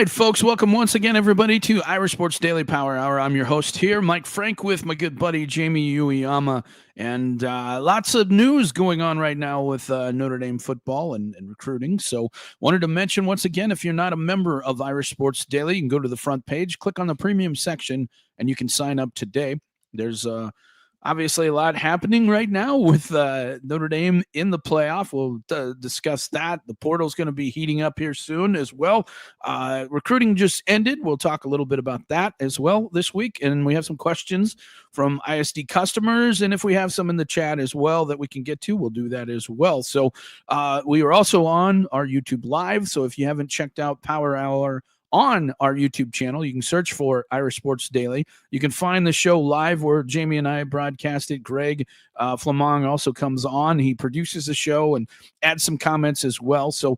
right, folks, welcome once again, everybody, to Irish Sports Daily Power Hour. I'm your host here, Mike Frank, with my good buddy Jamie Uyeyama, and lots of news going on right now with Notre Dame football and recruiting. So wanted to mention once again, if you're not a member of Irish Sports Daily, you can go to the front page, click on the premium section, and you can sign up today. There's obviously a lot happening right now with Notre Dame in the playoff. We'll discuss that. The portal's going to be heating up here soon as well. Recruiting just ended. We'll talk a little bit about that as well this week. And we have some questions from ISD customers. And if we have some in the chat as well that we can get to, we'll do that as well. So we are also on our YouTube Live. So if you haven't checked out Power Hour on our YouTube channel, you can search for Irish Sports Daily. You can find the show live where Jamie and I broadcast it. Greg Flamong also comes on. He produces the show and adds some comments as well. So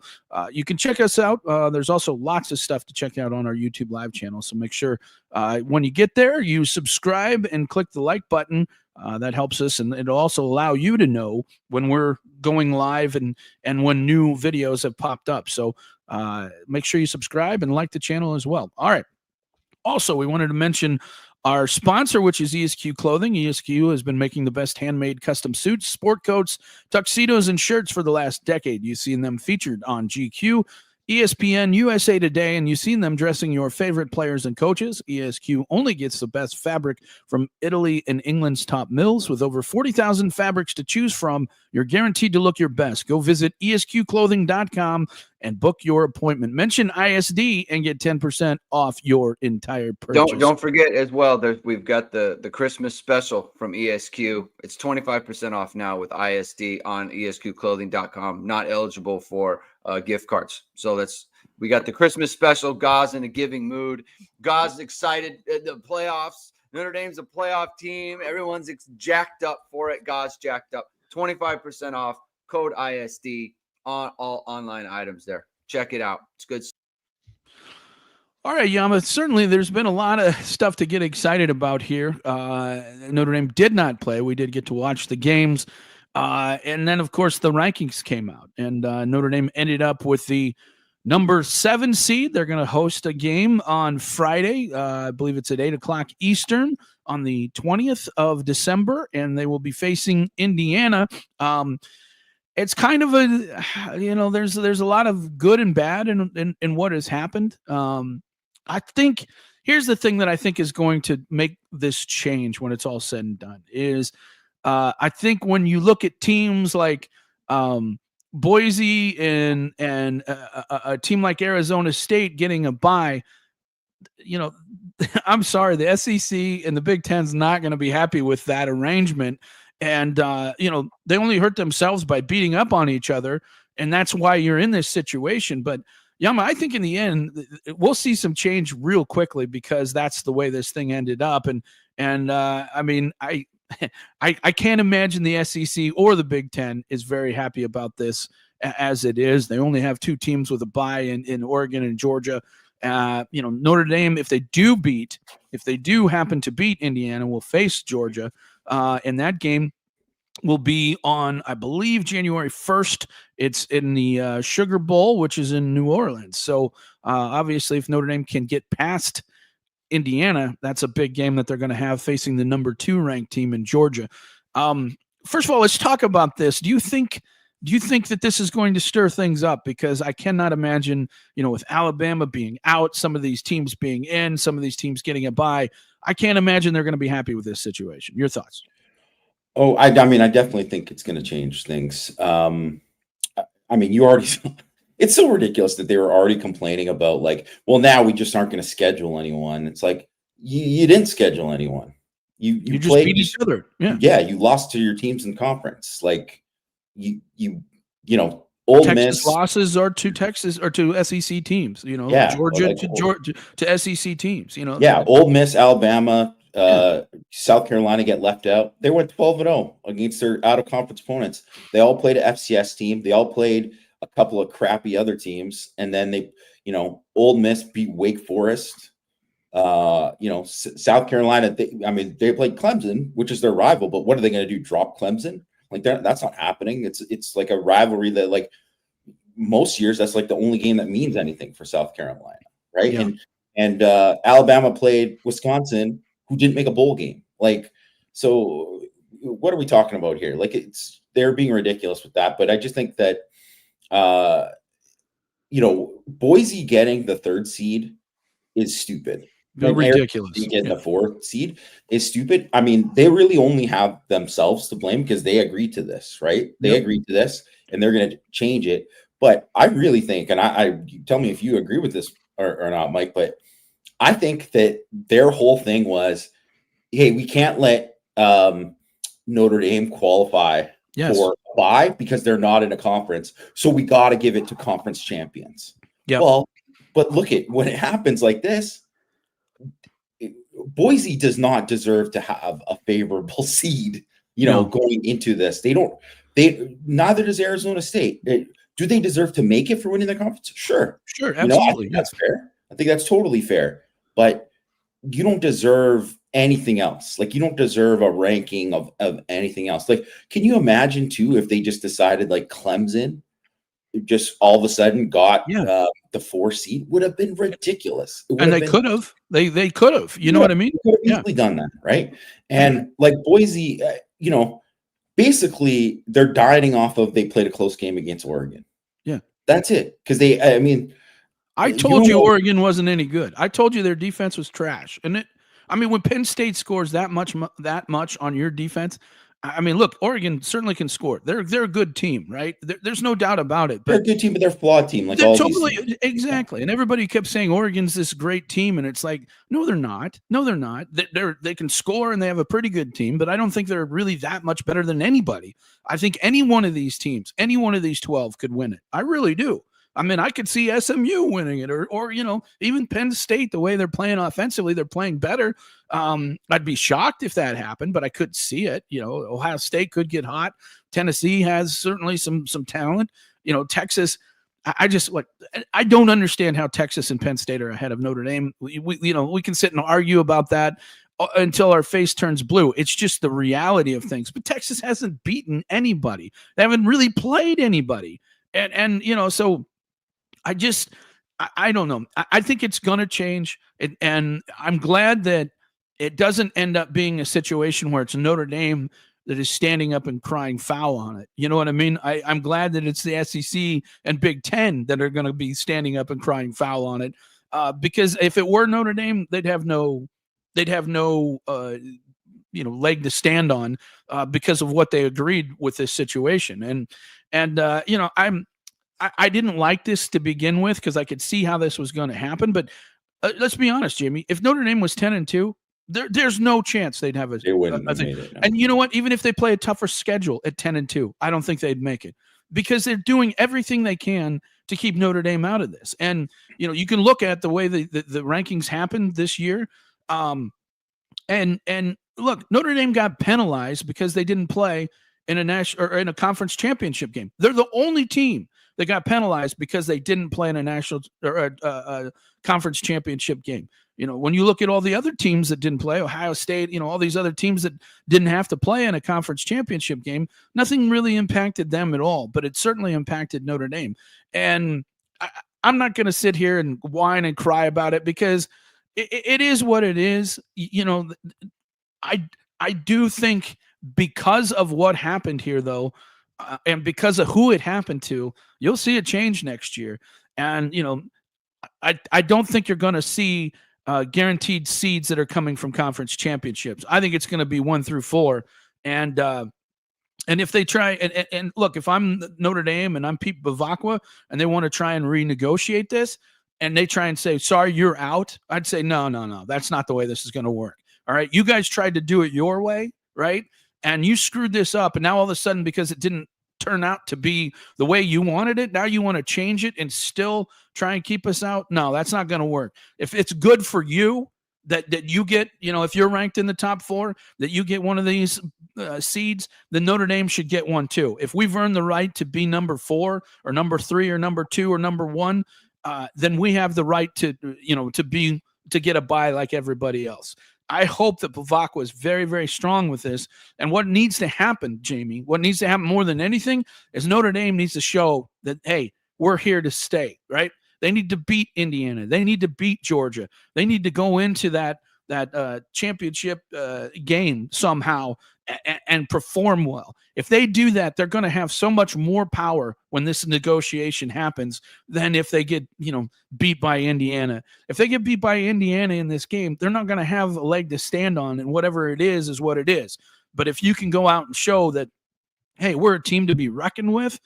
you can check us out. There's also lots of stuff to check out on our YouTube Live channel. So make sure when you get there, you subscribe and click the like button. That helps us, and it'll also allow you to know when we're going live and when new videos have popped up. So make sure you subscribe and like the channel as well. All right. Also, we wanted to mention our sponsor, which is ESQ Clothing. ESQ has been making the best handmade custom suits, sport coats, tuxedos, and shirts for the last decade. You've seen them featured on GQ, ESPN, USA Today, and you've seen them dressing your favorite players and coaches. ESQ only gets the best fabric from Italy and England's top mills. With over 40,000 fabrics to choose from, you're guaranteed to look your best. Go visit esqclothing.com and book your appointment. Mention ISD and get 10% off your entire purchase. Don't forget as well, we've got the Christmas special from ESQ. It's 25% off now with ISD on esqclothing.com. Not eligible for gift cards. So we got the Christmas special. Ge's in a giving mood. Ge's excited. The playoffs. Notre Dame's a playoff team. Everyone's jacked up for it. Ge's jacked up. 25% off. Code ISD on all online items there. Check it out. It's good stuff. All right, Yama, certainly there's been a lot of stuff to get excited about here. Notre Dame did not play. We did get to watch the games. And then, of course, the rankings came out. And Notre Dame ended up with the number 7 seed. They're going to host a game on Friday. I believe it's at 8 o'clock Eastern on the 20th of December. And they will be facing Indiana. It's kind of there's a lot of good and bad in what has happened. I think here's the thing that I think is going to make this change when it's all said and done is I think when you look at teams like Boise and a team like Arizona State getting a bye, I'm sorry, the SEC and the Big Ten's not going to be happy with that arrangement. And, they only hurt themselves by beating up on each other. And that's why you're in this situation. But, Yama, I think in the end, we'll see some change real quickly because that's the way this thing ended up. I mean, I can't imagine the SEC or the Big Ten is very happy about this as it is. They only have 2 teams with a bye in Oregon and Georgia. Notre Dame, if they do happen to beat Indiana, will face Georgia. And that game will be on, I believe, January 1st. It's in the Sugar Bowl, which is in New Orleans. So obviously, if Notre Dame can get past Indiana, that's a big game that they're going to have facing the number 2 ranked team in Georgia. First of all, let's talk about this. Do you think that this is going to stir things up? Because I cannot imagine, with Alabama being out, some of these teams being in, some of these teams getting a bye, I can't imagine they're going to be happy with this situation. Your thoughts? Oh, I mean, I definitely think it's going to change things. I mean, you already – it's so ridiculous that they were already complaining about, well, now we just aren't going to schedule anyone. It's like you didn't schedule anyone. You just played, beat each other. Yeah, you lost to your teams in conference. Old Texas Miss losses are to Texas or to SEC teams, Georgia to SEC teams, Yeah, Old Miss, Alabama, South Carolina get left out. They went 12-0 against their out-of-conference opponents. They all played an FCS team. They all played a couple of crappy other teams, and then they, Old Miss beat Wake Forest. South Carolina. They played Clemson, which is their rival. But what are they going to do? Drop Clemson? That's not happening. It's a rivalry that most years that's the only game that means anything for South Carolina. right? Yeah. And Alabama played Wisconsin, who didn't make a bowl game. Like, so what are we talking about here? Like, they're being ridiculous with that. But I just think that Boise getting the 3rd seed is stupid. When Arizona Ridiculous. State getting the 4th seed is stupid. I mean, they really only have themselves to blame because they agreed to this, right? They agreed to this, and they're going to change it. But I really think, and I tell me if you agree with this or not, Mike, but I think that their whole thing was, hey, we can't let Notre Dame qualify for a bye because they're not in a conference. So we got to give it to conference champions. Yeah. Well, but look at when it happens like this, Boise does not deserve to have a favorable seed, going into this. Neither does Arizona State. Do they deserve to make it for winning the conference? Sure. Absolutely. I think that's fair. I think that's totally fair. But you don't deserve anything else. Like, you don't deserve a ranking of anything else. Like, can you imagine too if they just decided like Clemson just all of a sudden got the 4 seed? Would have been ridiculous. And they could have. They could have. You know what I mean? They could have easily done that, right? And like Boise, basically they're dining off of they played a close game against Oregon. Yeah, that's it. Because I told you Oregon wasn't any good. I told you their defense was trash. And when Penn State scores that much on your defense, look, Oregon certainly can score. They're a good team, right? There's no doubt about it. But they're a good team, but they're a flawed team. Like all exactly. And everybody kept saying Oregon's this great team, and it's like, no, they're not. No, they're not. They can score and they have a pretty good team, but I don't think they're really that much better than anybody. I think any one of these teams, any one of these 12 could win it. I really do. I could see SMU winning it or even Penn State, the way they're playing offensively, they're playing better. I'd be shocked if that happened, but I could see it. Ohio State could get hot. Tennessee has certainly some talent. Texas, I don't understand how Texas and Penn State are ahead of Notre Dame. We can sit and argue about that until our face turns blue. It's just the reality of things. But Texas hasn't beaten anybody. They haven't really played anybody. And so I don't know. I think it's going to change. And I'm glad that it doesn't end up being a situation where it's Notre Dame that is standing up and crying foul on it. You know what I mean? I'm glad that it's the SEC and Big Ten that are going to be standing up and crying foul on it. Because if it were Notre Dame, they'd have no leg to stand on because of what they agreed with this situation. I didn't like this to begin with because I could see how this was going to happen. But let's be honest, Jamie. If Notre Dame was 10-2, there's no chance they'd have they wouldn't have made it. No. And you know what? Even if they play a tougher schedule at 10-2, I don't think they'd make it because they're doing everything they can to keep Notre Dame out of this. And you can look at the way the rankings happened this year. And look, Notre Dame got penalized because they didn't play in a national or in a conference championship game. They're the only team that got penalized because they didn't play in a national or a conference championship game. When you look at all the other teams that didn't play, Ohio State, all these other teams that didn't have to play in a conference championship game, nothing really impacted them at all, but it certainly impacted Notre Dame. And I'm not going to sit here and whine and cry about it because it is what it is. I do think because of what happened here, though, and because of who it happened to, you'll see a change next year. And, I don't think you're going to see guaranteed seeds that are coming from conference championships. I think it's going to be 1 through 4. And if they try and look, if I'm Notre Dame and I'm Pete Bavacqua and they want to try and renegotiate this and they try and say, sorry, you're out. I'd say, no, that's not the way this is going to work. All right. You guys tried to do it your way. Right. And you screwed this up. And now all of a sudden, because it didn't turn out to be the way you wanted it, now you want to change it and still try and keep us out. No, that's not going to work. If it's good for you that you get, if you're ranked in the top 4, that you get one of these seeds, then Notre Dame should get one too. If we've earned the right to be number 4 or number 3 or number 2 or number 1, then we have the right to get a bye like everybody else. I hope that Bavacqua is very, very strong with this. And what needs to happen, Jamie, what needs to happen more than anything is Notre Dame needs to show that, hey, we're here to stay, right? They need to beat Indiana. They need to beat Georgia. They need to go into that championship game somehow and perform well. If they do that, they're going to have so much more power when this negotiation happens than if they get, beat by Indiana. If they get beat by Indiana in this game, they're not going to have a leg to stand on, and whatever it is what it is. But if you can go out and show that, hey, we're a team to be reckoned with,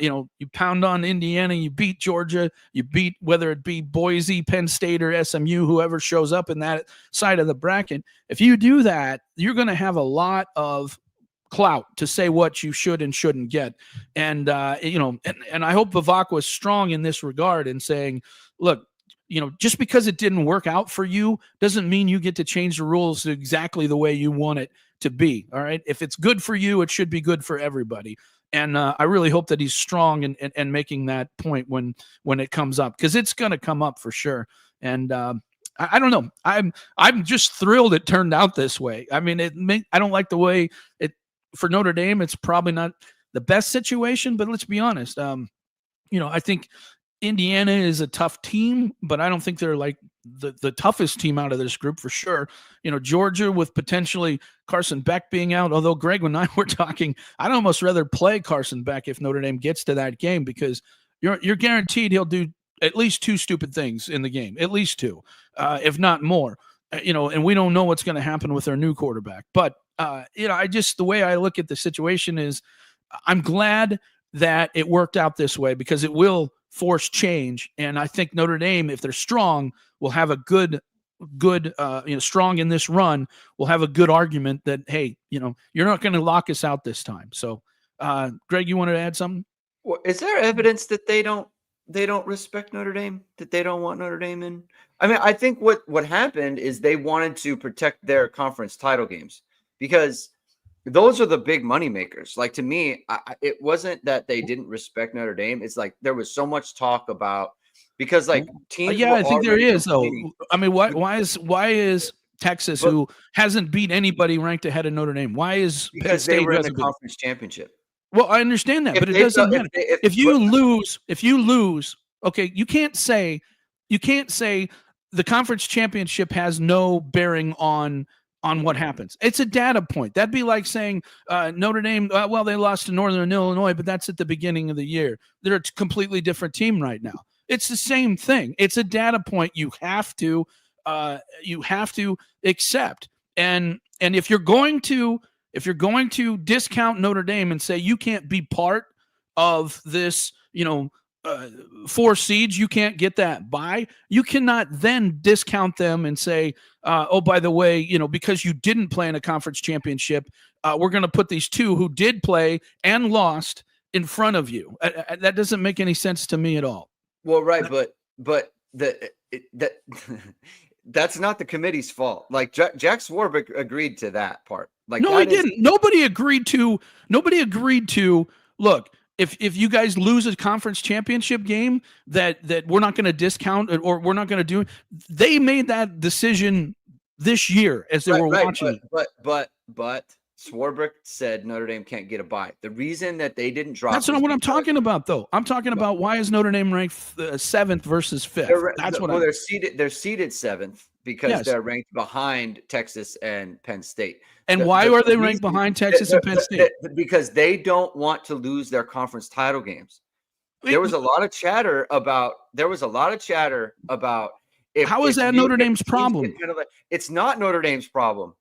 you pound on Indiana, you beat Georgia, you beat whether it be Boise, Penn State, or SMU, whoever shows up in that side of the bracket. If you do that, you're going to have a lot of clout to say what you should and shouldn't get. And, and I hope Vivek was strong in this regard in saying, look, just because it didn't work out for you doesn't mean you get to change the rules exactly the way you want it to be. All right. If it's good for you, it should be good for everybody. And I really hope that he's strong and making that point when it comes up, because it's going to come up for sure. And I don't know. I'm just thrilled it turned out this way. I mean, I don't like the way it for Notre Dame. It's probably not the best situation, but let's be honest. I think Indiana is a tough team, but I don't think they're like the toughest team out of this group for sure. Georgia with potentially Carson Beck being out, although Greg and I were talking, I'd almost rather play Carson Beck if Notre Dame gets to that game, because you're guaranteed he'll do at least two stupid things in the game, at least two, if not more, and we don't know what's going to happen with our new quarterback. But, the way I look at the situation is I'm glad that it worked out this way, because it will force change. And I think Notre Dame, if they're strong, will have a good, strong in this run, will have a good argument that, hey, you're not going to lock us out this time. So, Greg, you wanted to add something? Well, is there evidence that they don't respect Notre Dame, that they don't want Notre Dame in? I mean, I think what happened is they wanted to protect their conference title games, because those are the big money makers. Like, to me, it wasn't that they didn't respect Notre Dame. It's like there was so much talk about, because like teams. Yeah, I think there is though. I mean, why is Texas, who hasn't beat anybody ranked ahead of Notre Dame? Why is Penn State they were in the conference championship? Well, I understand that, but it doesn't matter. If you lose, okay, you can't say the conference championship has no bearing on what happens. It's a data point. That'd be like saying Notre Dame, they lost to Northern Illinois, but that's at the beginning of the year. They're a completely different team right now. It's the same thing. It's a data point you have to accept. And if you're going to discount Notre Dame and say you can't be part of this, 4 seeds, you can't get that bye, you cannot then discount them and say, oh, by the way, because you didn't play in a conference championship, we're going to put these 2 who did play and lost in front of you. That doesn't make any sense to me at all. Well, right, but that's not the committee's fault. Like Jack Swarbrick agreed to that part. Like, no, he didn't. Nobody agreed to. Look, if you guys lose a conference championship game, that we're not going to discount it, or we're not going to do it. They made that decision this year as they were watching. But Swarbrick said Notre Dame can't get a bye. The reason that they didn't drop. That's not what I'm talking about, though. I'm talking about why is Notre Dame ranked 7th versus 5th. They're seated 7th because they're ranked behind Texas and Penn State. And why are they ranked behind Texas and Penn State? Because they don't want to lose their conference title games. There was a lot of chatter about. How is that Notre Dame's problem? It's not Notre Dame's problem.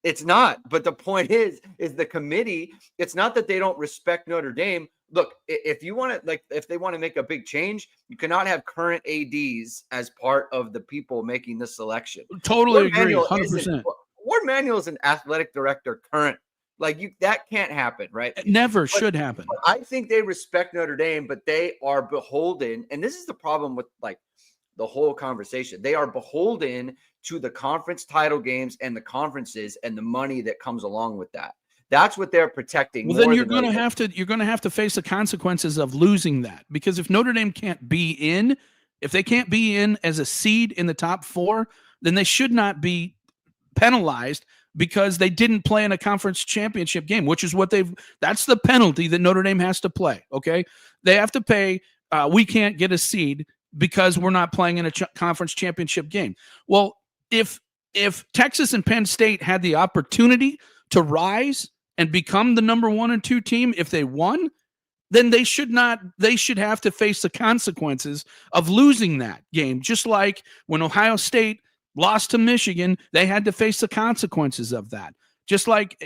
It's not. But the point is the committee. It's not that they don't respect Notre Dame. Look, if you want to, if they want to make a big change, you cannot have current ADs as part of the people making the selection. Totally agree, 100%. Ward Manuel is an athletic director current. That can't happen, right? It never should happen. I think they respect Notre Dame, but they are beholden, and this is the problem with the whole conversation. They are beholden to the conference title games and the conferences and the money that comes along with that. That's what they're protecting. Well, then you're going to have to face the consequences of losing that, because if Notre Dame can't be in, if they can't be in as a seed in the top 4, then they should not be penalized because they didn't play in a conference championship game, which is what that's the penalty that Notre Dame has to play. Okay. They have to pay. We can't get a seed because we're not playing in a conference championship game. Well, if Texas and Penn State had the opportunity to rise and become the number 1 and 2 team, if they won, then they should have to face the consequences of losing that game. Just like when Ohio State lost to Michigan, they had to face the consequences of that. Just like,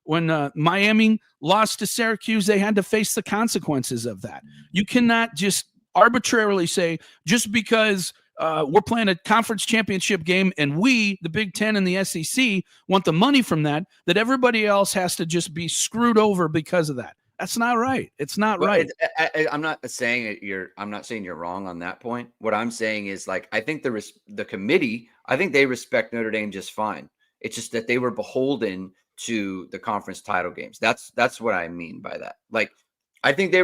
when Miami lost to Syracuse, they had to face the consequences of that. You cannot just arbitrarily say, just because we're playing a conference championship game and we, the Big Ten and the SEC, want the money from that everybody else has to just be screwed over because of that. That's not right. It's not right. I'm not saying you're wrong on that point. What I'm saying is, like, I think the committee, I think they respect Notre Dame just fine. It's just that they were beholden to the conference title games. That's what I mean by that. Like, I think they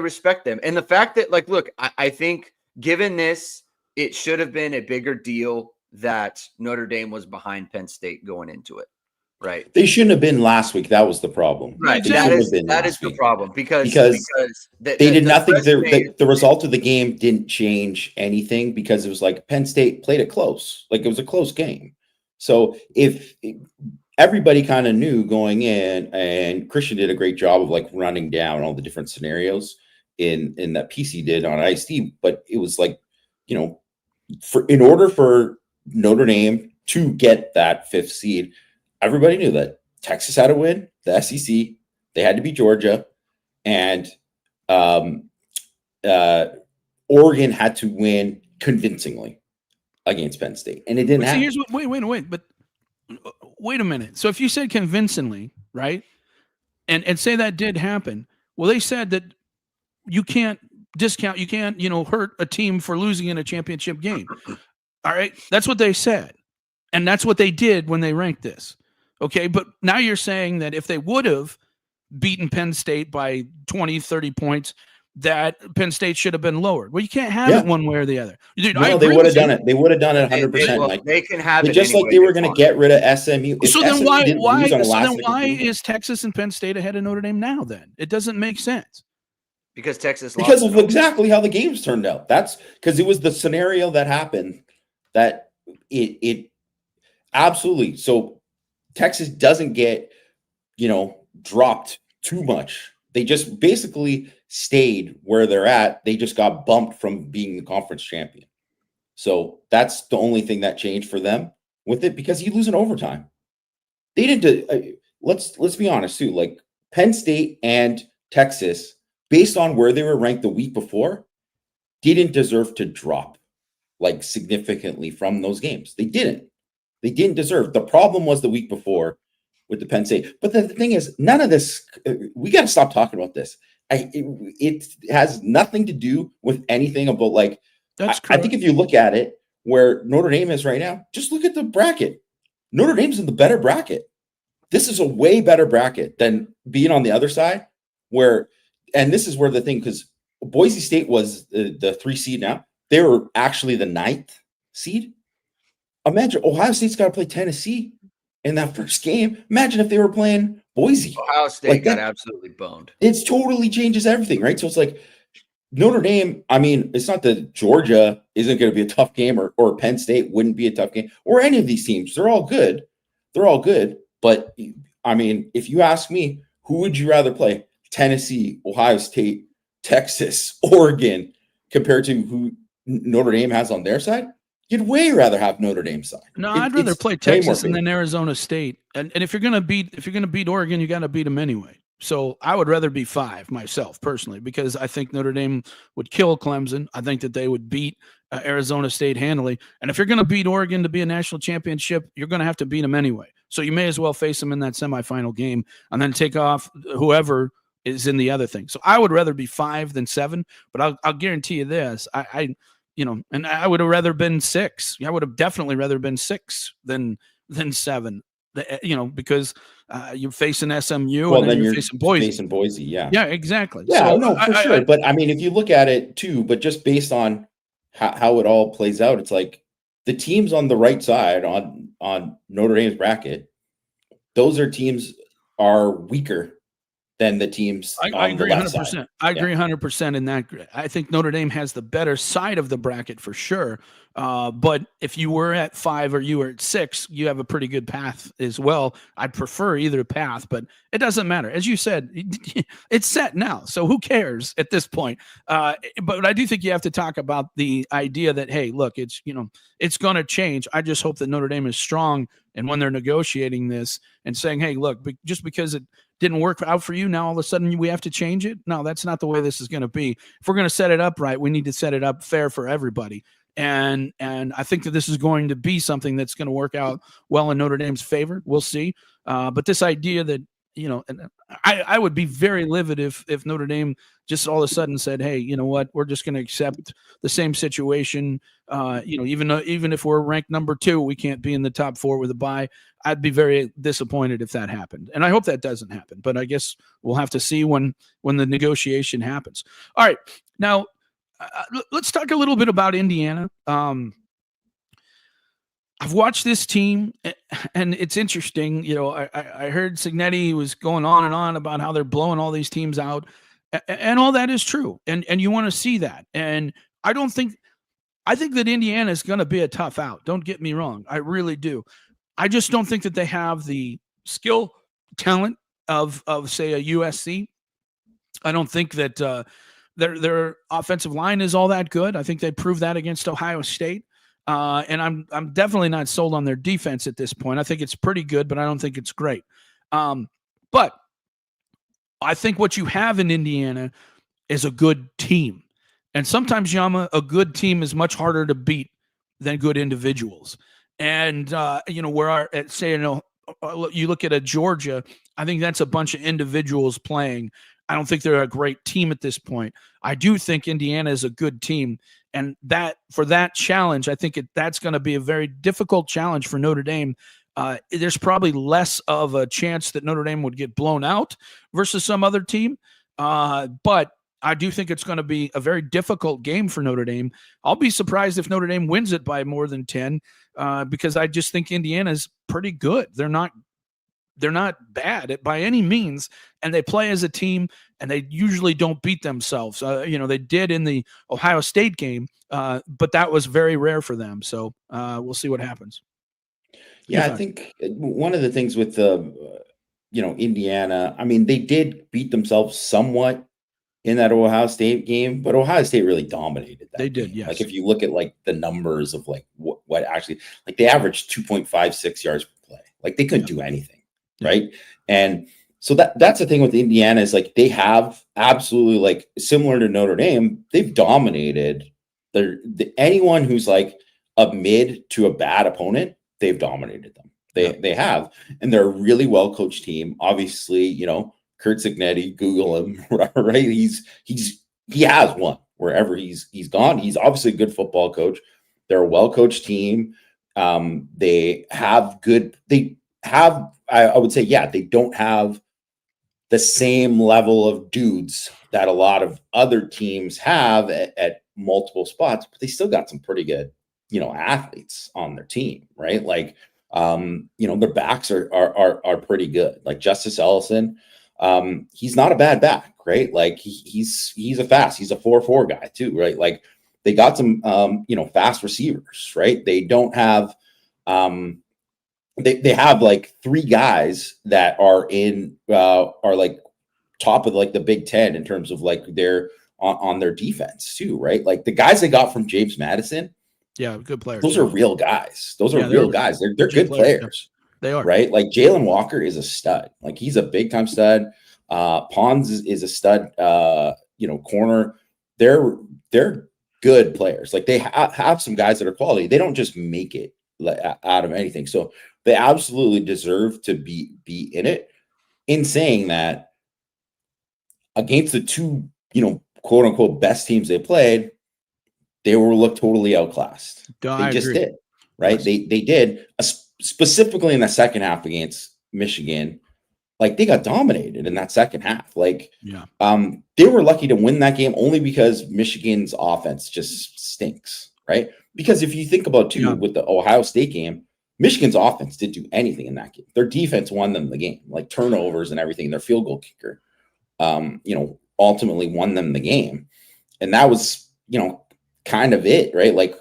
respect them. And the fact that, like, look, I think given this, it should have been a bigger deal that Notre Dame was behind Penn State going into it. Right. They shouldn't have been last week. That was the problem. Right. That is the problem because they did nothing. The result of the game didn't change anything because it was like Penn State played it close. Like, it was a close game. So if everybody kind of knew going in, and Christian did a great job of like running down all the different scenarios in that PC did on ISD, but it was like, in order for Notre Dame to get that 5th seed, everybody knew that Texas had to win the SEC. They had to beat Georgia, and Oregon had to win convincingly against Penn State, and it didn't happen. Here's what. Wait a minute. So if you said convincingly, right, and say that did happen, well, they said that you can't discount, you can't, hurt a team for losing in a championship game. All right, that's what they said, and that's what they did when they ranked this. Okay, but now you're saying that if they would have beaten Penn State by 20, 30 points, that Penn State should have been lowered. Well, you can't have it one way or the other. Dude, no, they would have done it. They would have done it 100%. They can have it just like they were going to get rid of SMU. So then why is Texas and Penn State ahead of Notre Dame now? Then it doesn't make sense. Because Texas lost. Because of exactly how the games turned out. That's because it was the scenario that happened that it absolutely. So Texas doesn't get, dropped too much. They just basically stayed where they're at. They just got bumped from being the conference champion. So that's the only thing that changed for them with it, because you lose in overtime. They didn't. Let's be honest too. Like, Penn State and Texas, based on where they were ranked the week before, didn't deserve to drop like significantly from those games. They didn't deserve. The problem was the week before with the Penn State. But the thing is, none of this, we got to stop talking about this. It has nothing to do with anything about, like, I think if you look at it where Notre Dame is right now, just look at the bracket. Notre Dame's in the better bracket. This is a way better bracket than being on the other side and this is where the thing, because Boise State was the 3 seed now. They were actually the 9th seed. Imagine Ohio State's got to play Tennessee in that first game. Imagine if they were playing Boise. Ohio State got absolutely boned. It totally changes everything, right? So it's like Notre Dame, I mean, it's not that Georgia isn't going to be a tough game or Penn State wouldn't be a tough game, or any of these teams. They're all good. But, I mean, if you ask me, who would you rather play? Tennessee, Ohio State, Texas, Oregon, compared to who Notre Dame has on their side? You'd way rather have Notre Dame's side. No, I'd rather play Texas and then Arizona State. And if you're gonna beat Oregon, you got to beat them anyway. So I would rather be 5 myself personally, because I think Notre Dame would kill Clemson. I think that they would beat Arizona State handily. And if you're going to beat Oregon to be a national championship, you're going to have to beat them anyway. So you may as well face them in that semifinal game and then take off whoever is in the other thing. So I would rather be 5 than 7, but I'll guarantee you this. And I would have rather been 6. I would have definitely rather been 6 than 7. Because you're facing SMU and then you're facing Boise. Yeah, exactly. Yeah, so, no, for sure. But I mean, if you look at it too, but just based on how it all plays out, it's like the teams on the right side on Notre Dame's bracket, those are teams are weaker than the teams I on the agree left side. 100%. I agree 100% in that. I think Notre Dame has the better side of the bracket for sure. But if you were at 5 or you were at 6, you have a pretty good path as well. I'd prefer either path, but it doesn't matter. As you said, it's set now. So who cares at this point? But I do think you have to talk about the idea that, hey, look, it's going to change. I just hope that Notre Dame is strong. And when they're negotiating this and saying, hey, look, just because it didn't work out for you, now all of a sudden we have to change it. No, that's not the way this is going to be. If we're going to set it up right, we need to set it up fair for everybody. And I think that this is going to be something that's going to work out well in Notre Dame's favor. We'll see. But this idea that, and I would be very livid if Notre Dame just all of a sudden said, hey, you know what, we're just going to accept the same situation. Even if we're ranked number 2, we can't be in the top 4 with a bye. I'd be very disappointed if that happened. And I hope that doesn't happen. But I guess we'll have to see when the negotiation happens. All right. Now, let's talk a little bit about Indiana. I've watched this team, and it's interesting. I heard Signetti was going on and on about how they're blowing all these teams out, and all that is true. And you want to see that. And I think that Indiana is going to be a tough out. Don't get me wrong. I really do. I just don't think that they have the skill, talent of say a USC. I don't think that their offensive line is all that good. I think they proved that against Ohio State. And I'm definitely not sold on their defense at this point. I think it's pretty good, but I don't think it's great. But I think what you have in Indiana is a good team. And sometimes, Yama, a good team is much harder to beat than good individuals. And, you look at a Georgia, I think that's a bunch of individuals playing. I don't think they're a great team at this point. I do think Indiana is a good team. And that for that challenge, I think that's going to be a very difficult challenge for Notre Dame. There's probably less of a chance that Notre Dame would get blown out versus some other team. But I do think it's going to be a very difficult game for Notre Dame. I'll be surprised if Notre Dame wins it by more than 10 because I just think Indiana's pretty good. They're not bad by any means, and they play as a team, and they usually don't beat themselves. They did in the Ohio State game, but that was very rare for them. So we'll see what happens. Yeah, I think one of the things with Indiana, I mean, they did beat themselves somewhat in that Ohio State game, but Ohio State really dominated that. They did, game. yes. Like if you look at like the numbers of like what actually, like they averaged 2.56 yards per play. Like they couldn't do anything. Right. And so that's the thing with Indiana is like they have absolutely, like similar to Notre Dame, they've dominated anyone who's like a mid to a bad opponent, they've dominated them. They have, and they're a really well coached team. Obviously, Kurt Signetti, Google him, right? He has won wherever he's gone. He's obviously a good football coach. They're a well coached team. They have I would say, they don't have the same level of dudes that a lot of other teams have at multiple spots, but they still got some pretty good, athletes on their team, right? Like, their backs are pretty good. Like Justice Ellison, he's not a bad back, right? Like he's a 4-4 guy too, right? Like they got some, fast receivers, right? They don't have, they have like 3 guys that are like top of like the Big Ten in terms of like their on their defense too, right? Like the guys they got from James Madison. Yeah, good players. Those are real guys. Those are real guys. They're good players. They are. Right? Like Jalen Walker is a stud. Like he's a big time stud. Pons is a stud, corner. They're good players. Like they have some guys that are quality. They don't just make it out of anything. So they absolutely deserve to be in it. In saying that, against the 2, quote unquote best teams they played, they were looked totally outclassed. They just did, right? Yes. They did, specifically in the second half against Michigan. Like they got dominated in that second half. Like, they were lucky to win that game only because Michigan's offense just stinks, right? Because if you think about with the Ohio State game, Michigan's offense didn't do anything in that game. Their defense won them the game, like turnovers and everything. Their field goal kicker ultimately won them the game. And that was, kind of it, right? Like,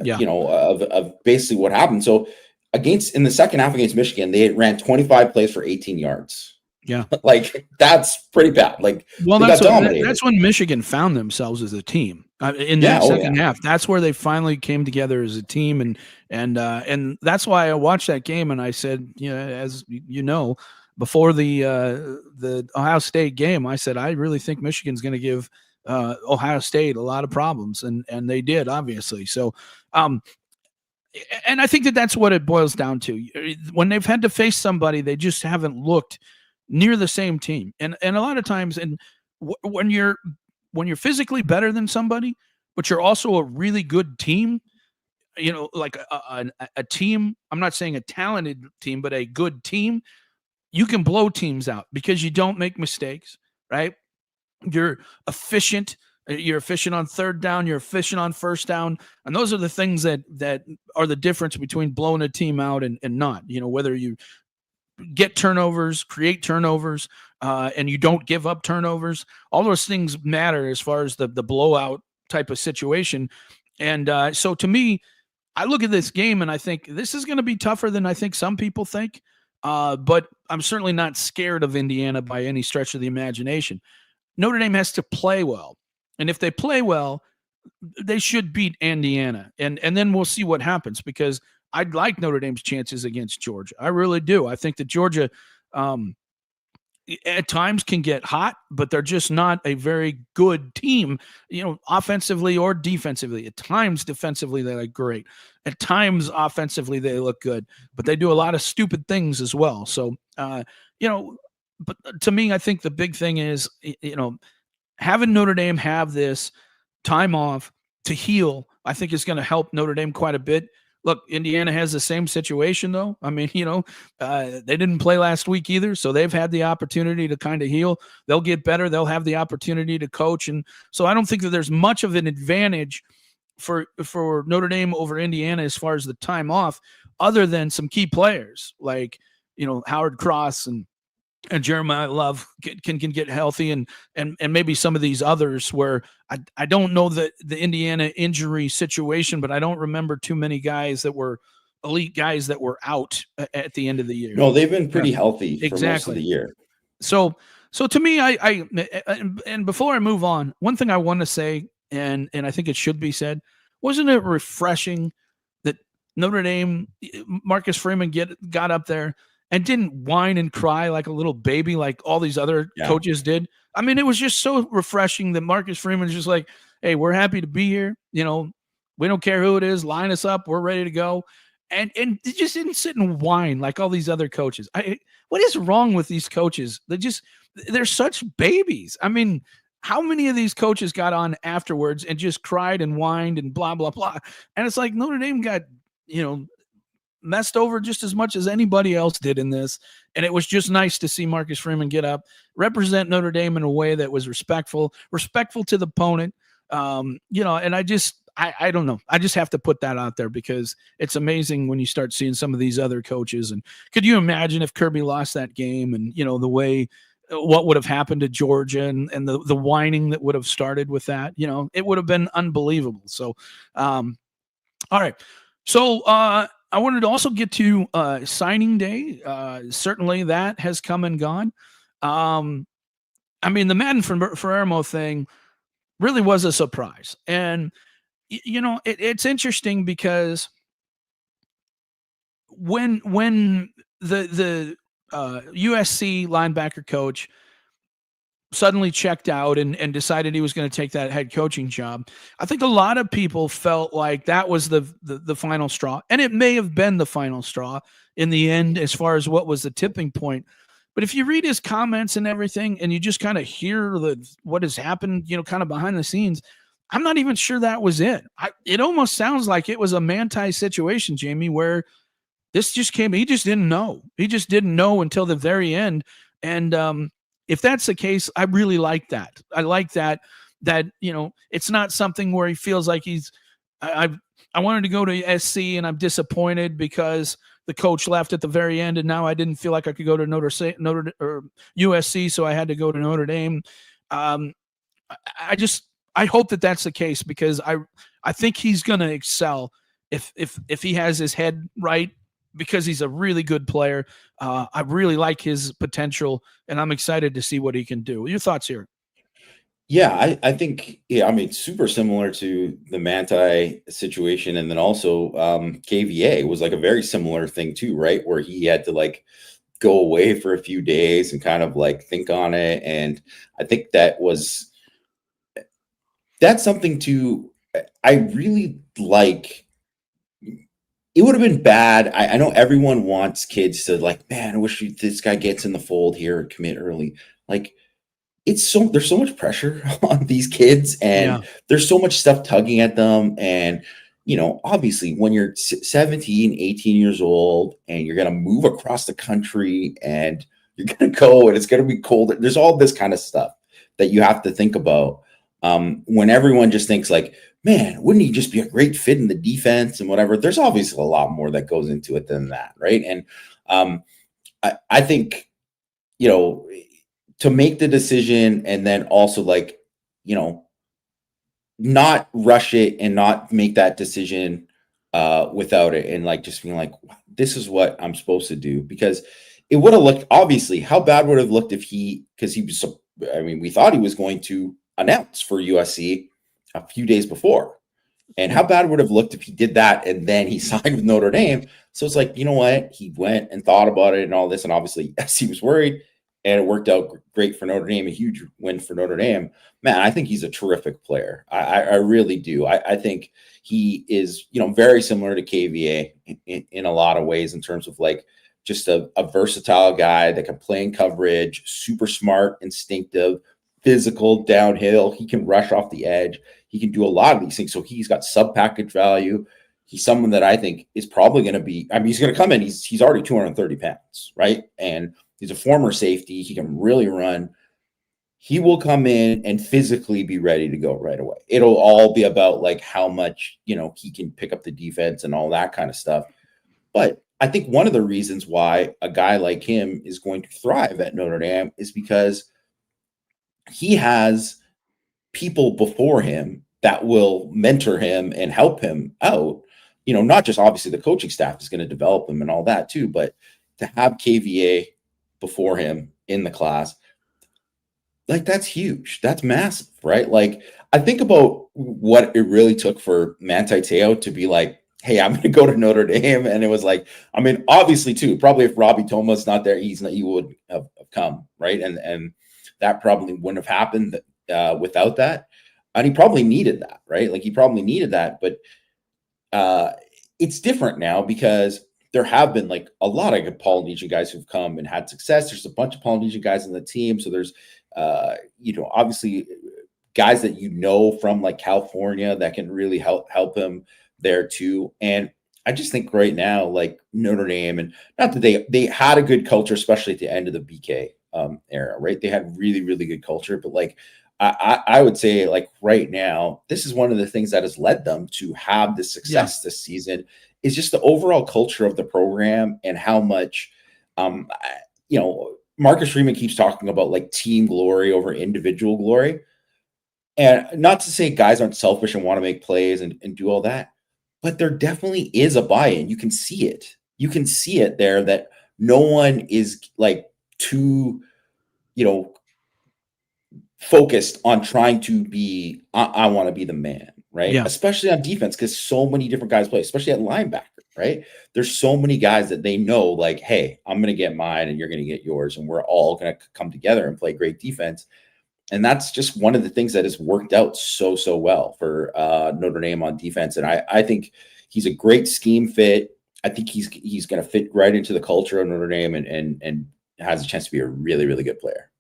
Yeah. Of basically what happened. So in the second half against Michigan, they ran 25 plays for 18 yards. Yeah. Like, that's pretty bad. Like, well, they got dominated. that's when Michigan found themselves as a team in that second half. That's where they finally came together as a team, and that's why I watched that game and I said, as you know, before the Ohio State game, I said I really think Michigan's going to give Ohio State a lot of problems, and they did, obviously. So, and I think that's what it boils down to. When they've had to face somebody, they just haven't looked near the same team. And a lot of times, when you're physically better than somebody, but you're also a really good team, like a team. I'm not saying a talented team, but a good team. You can blow teams out because you don't make mistakes, right? You're efficient. You're efficient on third down. You're efficient on first down. And those are the things that are the difference between blowing a team out and not. Whether you get turnovers, create turnovers, and you don't give up turnovers. All those things matter as far as the blowout type of situation. And so to me, I look at this game and I think this is going to be tougher than I think some people think. But I'm certainly not scared of Indiana by any stretch of the imagination. Notre Dame has to play well. And if they play well, they should beat Indiana. And then we'll see what happens, because I'd like Notre Dame's chances against Georgia. I really do. I think that Georgia at times can get hot, but they're just not a very good team, offensively or defensively. At times, defensively, they look great. At times, offensively, they look good, but they do a lot of stupid things as well. So, but to me, I think the big thing is, having Notre Dame have this time off to heal, I think is going to help Notre Dame quite a bit. Look, Indiana has the same situation, though. I mean, they didn't play last week either, so they've had the opportunity to kind of heal. They'll get better. They'll have the opportunity to coach. And so I don't think that there's much of an advantage for Notre Dame over Indiana as far as the time off, other than some key players like, Howard Cross and Jeremiah Love can get healthy, and maybe some of these others where I don't know the Indiana injury situation, but I don't remember too many guys that were elite guys that were out at the end of the year. No, they've been pretty healthy for most of the year. So to me, and before I move on, one thing I want to say, and I think it should be said, wasn't it refreshing that Notre Dame, Marcus Freeman got up there and didn't whine and cry like a little baby like all these other coaches did? I mean, it was just so refreshing that Marcus Freeman's just like, hey, we're happy to be here. We don't care who it is. Line us up. We're ready to go. And they just didn't sit and whine like all these other coaches. What is wrong with these coaches? They're such babies. I mean, how many of these coaches got on afterwards and just cried and whined and blah, blah, blah? And it's like Notre Dame got, messed over just as much as anybody else did in this. And it was just nice to see Marcus Freeman get up, represent Notre Dame in a way that was respectful to the opponent. And I don't know. I just have to put that out there because it's amazing when you start seeing some of these other coaches. And could you imagine if Kirby lost that game and, the way what would have happened to Georgia and the whining that would have started with that, it would have been unbelievable. So, all right. So, I wanted to also get to signing day. Certainly that has come and gone. I mean, the Madden Ferrero thing really was a surprise. And, it's interesting because when the USC linebacker coach suddenly checked out and decided he was going to take that head coaching job, I think a lot of people felt like that was the final straw. And it may have been the final straw in the end as far as what was the tipping point. But if you read his comments and everything, and you just kind of hear what has happened, kind of behind the scenes, I'm not even sure that was it. It almost sounds like it was a Manti situation, Jamie, where this just came. He just didn't know. He just didn't know until the very end. And if that's the case, I really like that. I like that it's not something where he feels like I wanted to go to SC and I'm disappointed because the coach left at the very end, and now I didn't feel like I could go to Notre or USC, so I had to go to Notre Dame. Um, I hope that that's the case, because I think he's going to excel if he has his head right, because he's a really good player. I really like his potential, and I'm excited to see what he can do. Your thoughts here? Yeah, I think, yeah, I mean, super similar to the Manti situation. And then also KVA was like a very similar thing too, right? Where he had to like go away for a few days and kind of like think on it. And I think that's something to, I really like. It would have been bad. I know everyone wants kids to like, man, I wish this guy gets in the fold here and commit early. Like, there's so much pressure on these kids, Yeah. and there's so much stuff tugging at them. And obviously when you're 17, 18 years old and you're going to move across the country and you're going to go and it's going to be cold, there's all this kind of stuff that you have to think about. When everyone just thinks like, man, wouldn't he just be a great fit in the defense and whatever? There's obviously a lot more that goes into it than that, right? And I think, to make the decision and then also like, not rush it and not make that decision without it, and like just being like, this is what I'm supposed to do. Because it would have looked, obviously, how bad would have looked if because he was, I mean, we thought he was going to announce for USC a few days before. And how bad would have looked if he did that and then he signed with Notre Dame? So it's like, you know what? He went and thought about it and all this. And obviously, yes, he was worried, and it worked out great for Notre Dame, a huge win for Notre Dame. Man, I think he's a terrific player. I really do. I think he is, very similar to KVA in a lot of ways, in terms of like just a versatile guy that can play in coverage, super smart, instinctive, physical, downhill. He can rush off the edge. He can do a lot of these things. So he's got sub package value. He's someone that I think is probably going to be, I mean, he's going to come in. He's already 230 pounds, right? And he's a former safety. He can really run. He will come in and physically be ready to go right away. It'll all be about like how much, he can pick up the defense and all that kind of stuff. But I think one of the reasons why a guy like him is going to thrive at Notre Dame is because he has people before him that will mentor him and help him out. Not just obviously the coaching staff is going to develop him and all that too, but to have KVA before him in the class, like, that's huge. That's massive, right? Like, I think about what it really took for Manti Te'o to be like, hey, I'm going to go to Notre Dame. And it was like, I mean, obviously too, probably if Robbie Toma's not there, he would have come, right? And that probably wouldn't have happened without that. And he probably needed that, right? Like, he probably needed that. But it's different now, because there have been like a lot of Polynesian guys who've come and had success. There's a bunch of Polynesian guys in the team. So there's, obviously guys that, from like California that can really help him there too. And I just think right now, like Notre Dame, and not that they had a good culture, especially at the end of the BK era, right? They had really, really good culture, but like, I would say like right now, this is one of the things that has led them to have the success this season, is just the overall culture of the program, and how much, Marcus Freeman keeps talking about like team glory over individual glory. And not to say guys aren't selfish and want to make plays and do all that, but there definitely is a buy-in. You can see it. You can see it there, that no one is like too, focused on trying to be, I want to be the man, right? Yeah. Especially on defense, because so many different guys play, especially at linebacker, right? There's so many guys that they know, like, hey, I'm going to get mine and you're going to get yours, and we're all going to come together and play great defense. And that's just one of the things that has worked out so well for Notre Dame on defense. And I think he's a great scheme fit. I think he's going to fit right into the culture of Notre Dame, and has a chance to be a really, really good player.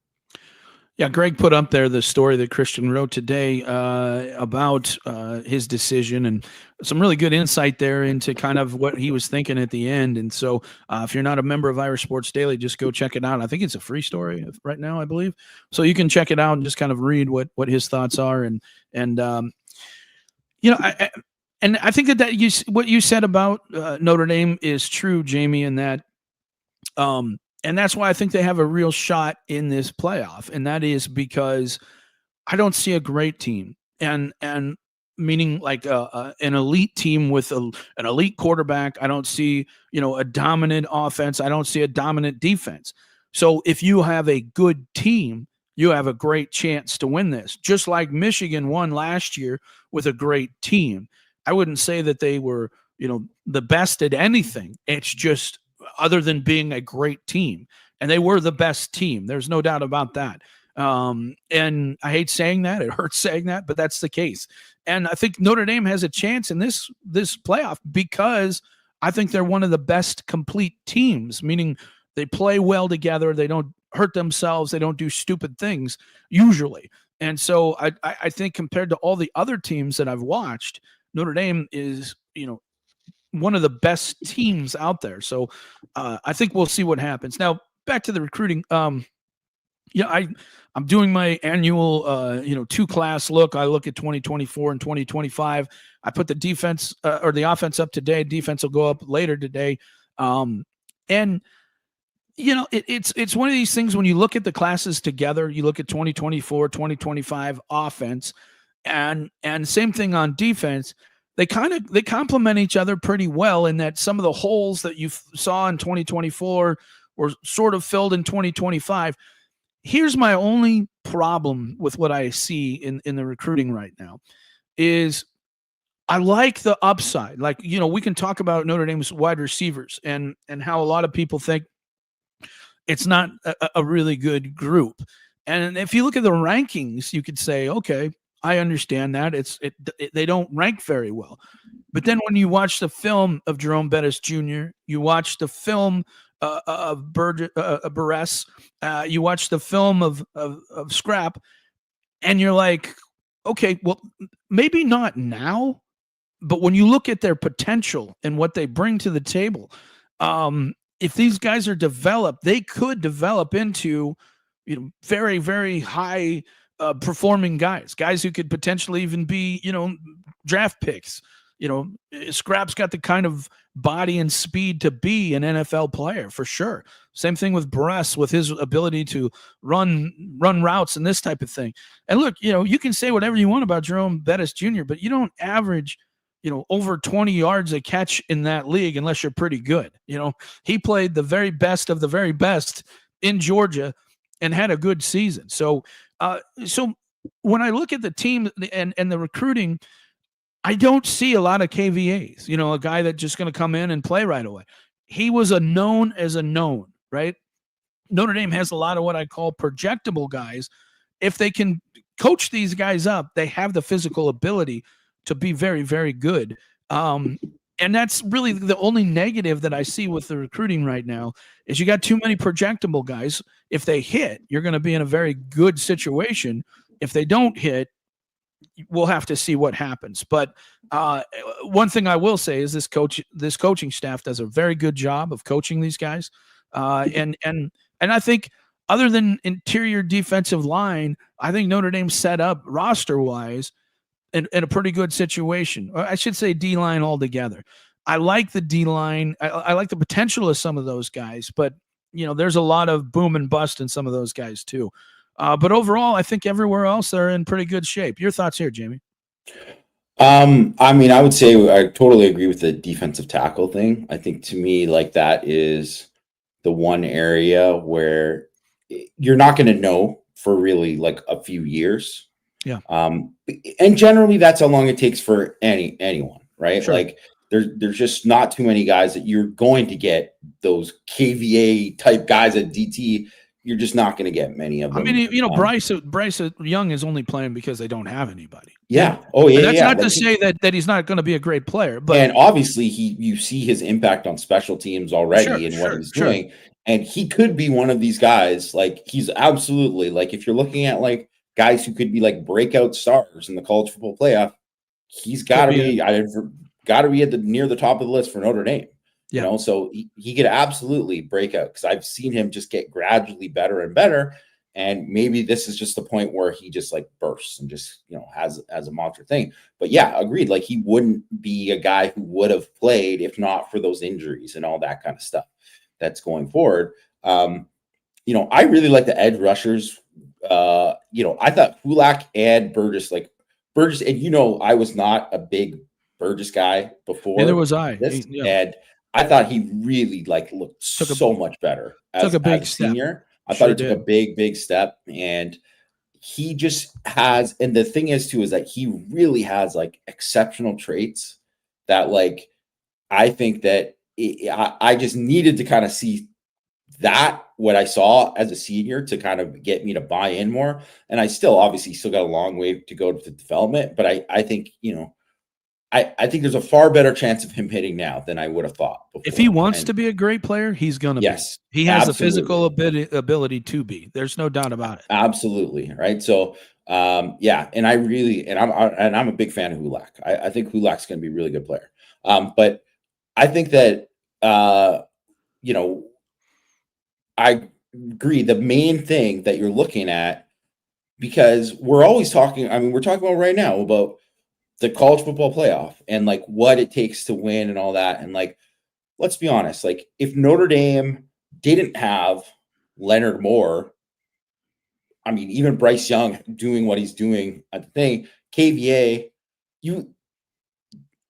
Yeah, Greg put up there the story that Christian wrote today about his decision, and some really good insight there into kind of what he was thinking at the end. And so if you're not a member of Irish Sports Daily, just go check it out. I think it's a free story right now, I believe. So you can check it out and just kind of read what his thoughts are. And And I think that what you said about Notre Dame is true, Jamie, in that, and that's why I think they have a real shot in this playoff, and that is because I don't see a great team, and meaning like an elite team with an elite quarterback. I don't see a dominant offense. I don't see a dominant defense. So if you have a good team, you have a great chance to win this. Just like Michigan won last year with a great team. I wouldn't say that they were the best at anything. It's just other than being a great team, and they were the best team. There's no doubt about that. And I hate saying that, it hurts saying that, but that's the case. And I think Notre Dame has a chance in this playoff because I think they're one of the best complete teams, meaning they play well together. They don't hurt themselves. They don't do stupid things usually. And so I think compared to all the other teams that I've watched, Notre Dame is, one of the best teams out there. So I think we'll see what happens. Now, back to the recruiting. I'm doing my annual, 2-class look. I look at 2024 and 2025. I put the defense or the offense up today. Defense will go up later today. And it's one of these things when you look at the classes together, you look at 2024, 2025 offense, and same thing on defense. They complement each other pretty well in that some of the holes that you saw in 2024 were sort of filled in 2025. Here's my only problem with what I see in the recruiting right now is I like the upside. Like, we can talk about Notre Dame's wide receivers and how a lot of people think it's not a really good group. And if you look at the rankings, you could say, okay, I understand that they don't rank very well. But then when you watch the film of Jerome Bettis Jr., you watch the film of Burress, you watch the film of Scrap, and you're like, okay, well, maybe not now, but when you look at their potential and what they bring to the table, if these guys are developed, they could develop into, very, very high performing guys who could potentially even be, draft picks. Scrap's got the kind of body and speed to be an NFL player for sure. Same thing with Burress with his ability to run routes and this type of thing. And look, you can say whatever you want about Jerome Bettis Jr., but you don't average, over 20 yards a catch in that league unless you're pretty good. He played the very best of the very best in Georgia and had a good season. So when I look at the team and the recruiting, I don't see a lot of KVAs, a guy that's just going to come in and play right away. He was a known, right? Notre Dame has a lot of what I call projectable guys. If they can coach these guys up, they have the physical ability to be very, very good. And that's really the only negative that I see with the recruiting right now is you got too many projectable guys. If they hit, you're going to be in a very good situation. If they don't hit, we'll have to see what happens. But one thing I will say is this coaching staff does a very good job of coaching these guys. And I think other than interior defensive line, I think Notre Dame set up roster wise in a pretty good situation. Or I should say D-line altogether. I like the D-line. I like the potential of some of those guys, but there's a lot of boom and bust in some of those guys too. But overall, I think everywhere else they're in pretty good shape. Your thoughts here, Jamie? I would say I totally agree with the defensive tackle thing. I think to me, like that is the one area where you're not going to know for really like a few years. Yeah. And generally that's how long it takes for anyone, right? Sure. Like there's just not too many guys that you're going to get those KVA type guys at DT. You're just not going to get many of them. I mean, Bryce Young is only playing because they don't have anybody. Yeah. Oh, yeah. And that's not to say that he's not going to be a great player, but and obviously you see his impact on special teams already and what he's doing, and he could be one of these guys. Like he's absolutely like if you're looking at like guys who could be like breakout stars in the college football playoff, he's got to be at the near the top of the list for Notre Dame. Yeah. So he could absolutely break out because I've seen him just get gradually better and better. And maybe this is just the point where he just like bursts and just, has a monster thing. But yeah, agreed. Like he wouldn't be a guy who would have played if not for those injuries and all that kind of stuff that's going forward. I really like the edge rushers. I thought Hulak and Burgess, and I was not a big Burgess guy before. Neither was I. This, and I thought he really looked so much better as a senior. I thought he took a big step, and he just has. And the thing is too is that he really has like exceptional traits that like I think that I just needed to kind of see that what I saw as a senior to kind of get me to buy in more. And I still got a long way to go to development, but I think, I think there's a far better chance of him hitting now than I would have thought before. If he wants to be a great player, he's going to be. He has the physical ability to be. There's no doubt about it. Absolutely. Right. So, and I'm a big fan of Hulak. I think Hulak's going to be a really good player. But I think that, I agree. The main thing that you're looking at, because we're always talking, we're talking about right now about the college football playoff and like what it takes to win and all that. And like, let's be honest, like if Notre Dame didn't have Leonard Moore, even Bryce Young doing what he's doing at the thing, KVA,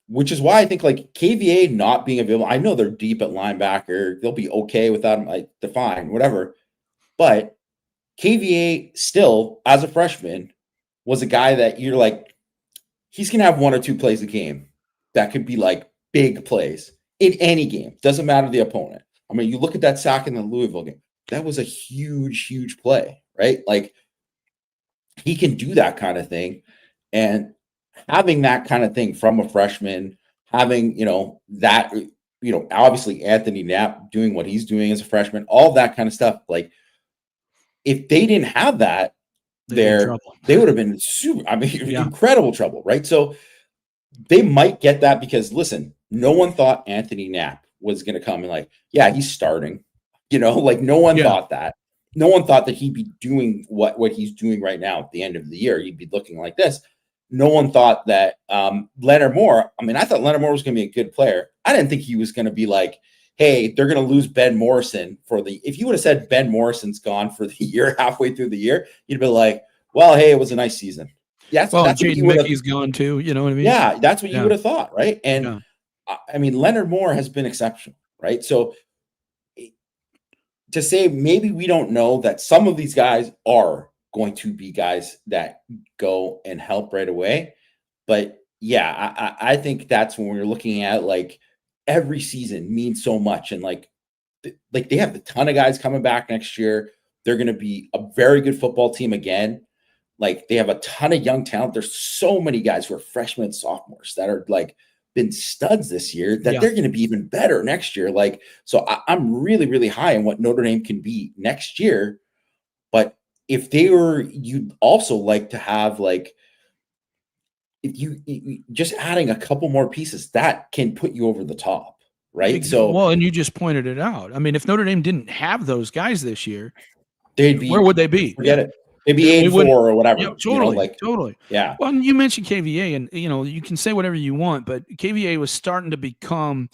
which is why I think like KVA not being available. I know they're deep at linebacker. They'll be okay without him. Like fine, whatever. But KVA still, as a freshman, was a guy that you're like, he's going to have one or two plays a game that could be like big plays in any game. Doesn't matter the opponent. You look at that sack in the Louisville game. That was a huge play, right? Like he can do that kind of thing. And having that kind of thing from a freshman, having, that, obviously Anthony Knapp doing what he's doing as a freshman, all that kind of stuff. Like if they didn't have that they would have been incredible trouble. Right. So they might get that because listen, no one thought Anthony Knapp was going to come and like, yeah, he's starting, like no one thought that. No one thought that he'd be doing what he's doing right now at the end of the year. He'd be looking like this. No one thought that Leonard Moore, I thought Leonard Moore was going to be a good player. I didn't think he was going to be like, hey, they're going to lose Ben Morrison if you would have said Ben Morrison's gone for the year, halfway through the year, you'd be like, well, hey, it was a nice season. That's Jaden Mickey's gone too. You know what I mean? Yeah, that's what you would have thought. Right. And Leonard Moore has been exceptional. Right. So to say maybe we don't know that some of these guys are going to be guys that go and help right away. But yeah, I think that's when we're looking at like every season means so much. And like they have a ton of guys coming back next year. They're going to be a very good football team again. Like they have a ton of young talent. There's so many guys who are freshmen and sophomores that are like been studs this year that they're going to be even better next year. Like, so I'm really, really high on what Notre Dame can be next year. But if you'd also like to have like, if you just adding a couple more pieces that can put you over the top, right? So, and you just pointed it out. If Notre Dame didn't have those guys this year, where would they be? Forget it. Maybe 8-4 or whatever. Yeah, totally. Yeah. Well, you mentioned KVA, and you can say whatever you want, but KVA was starting to become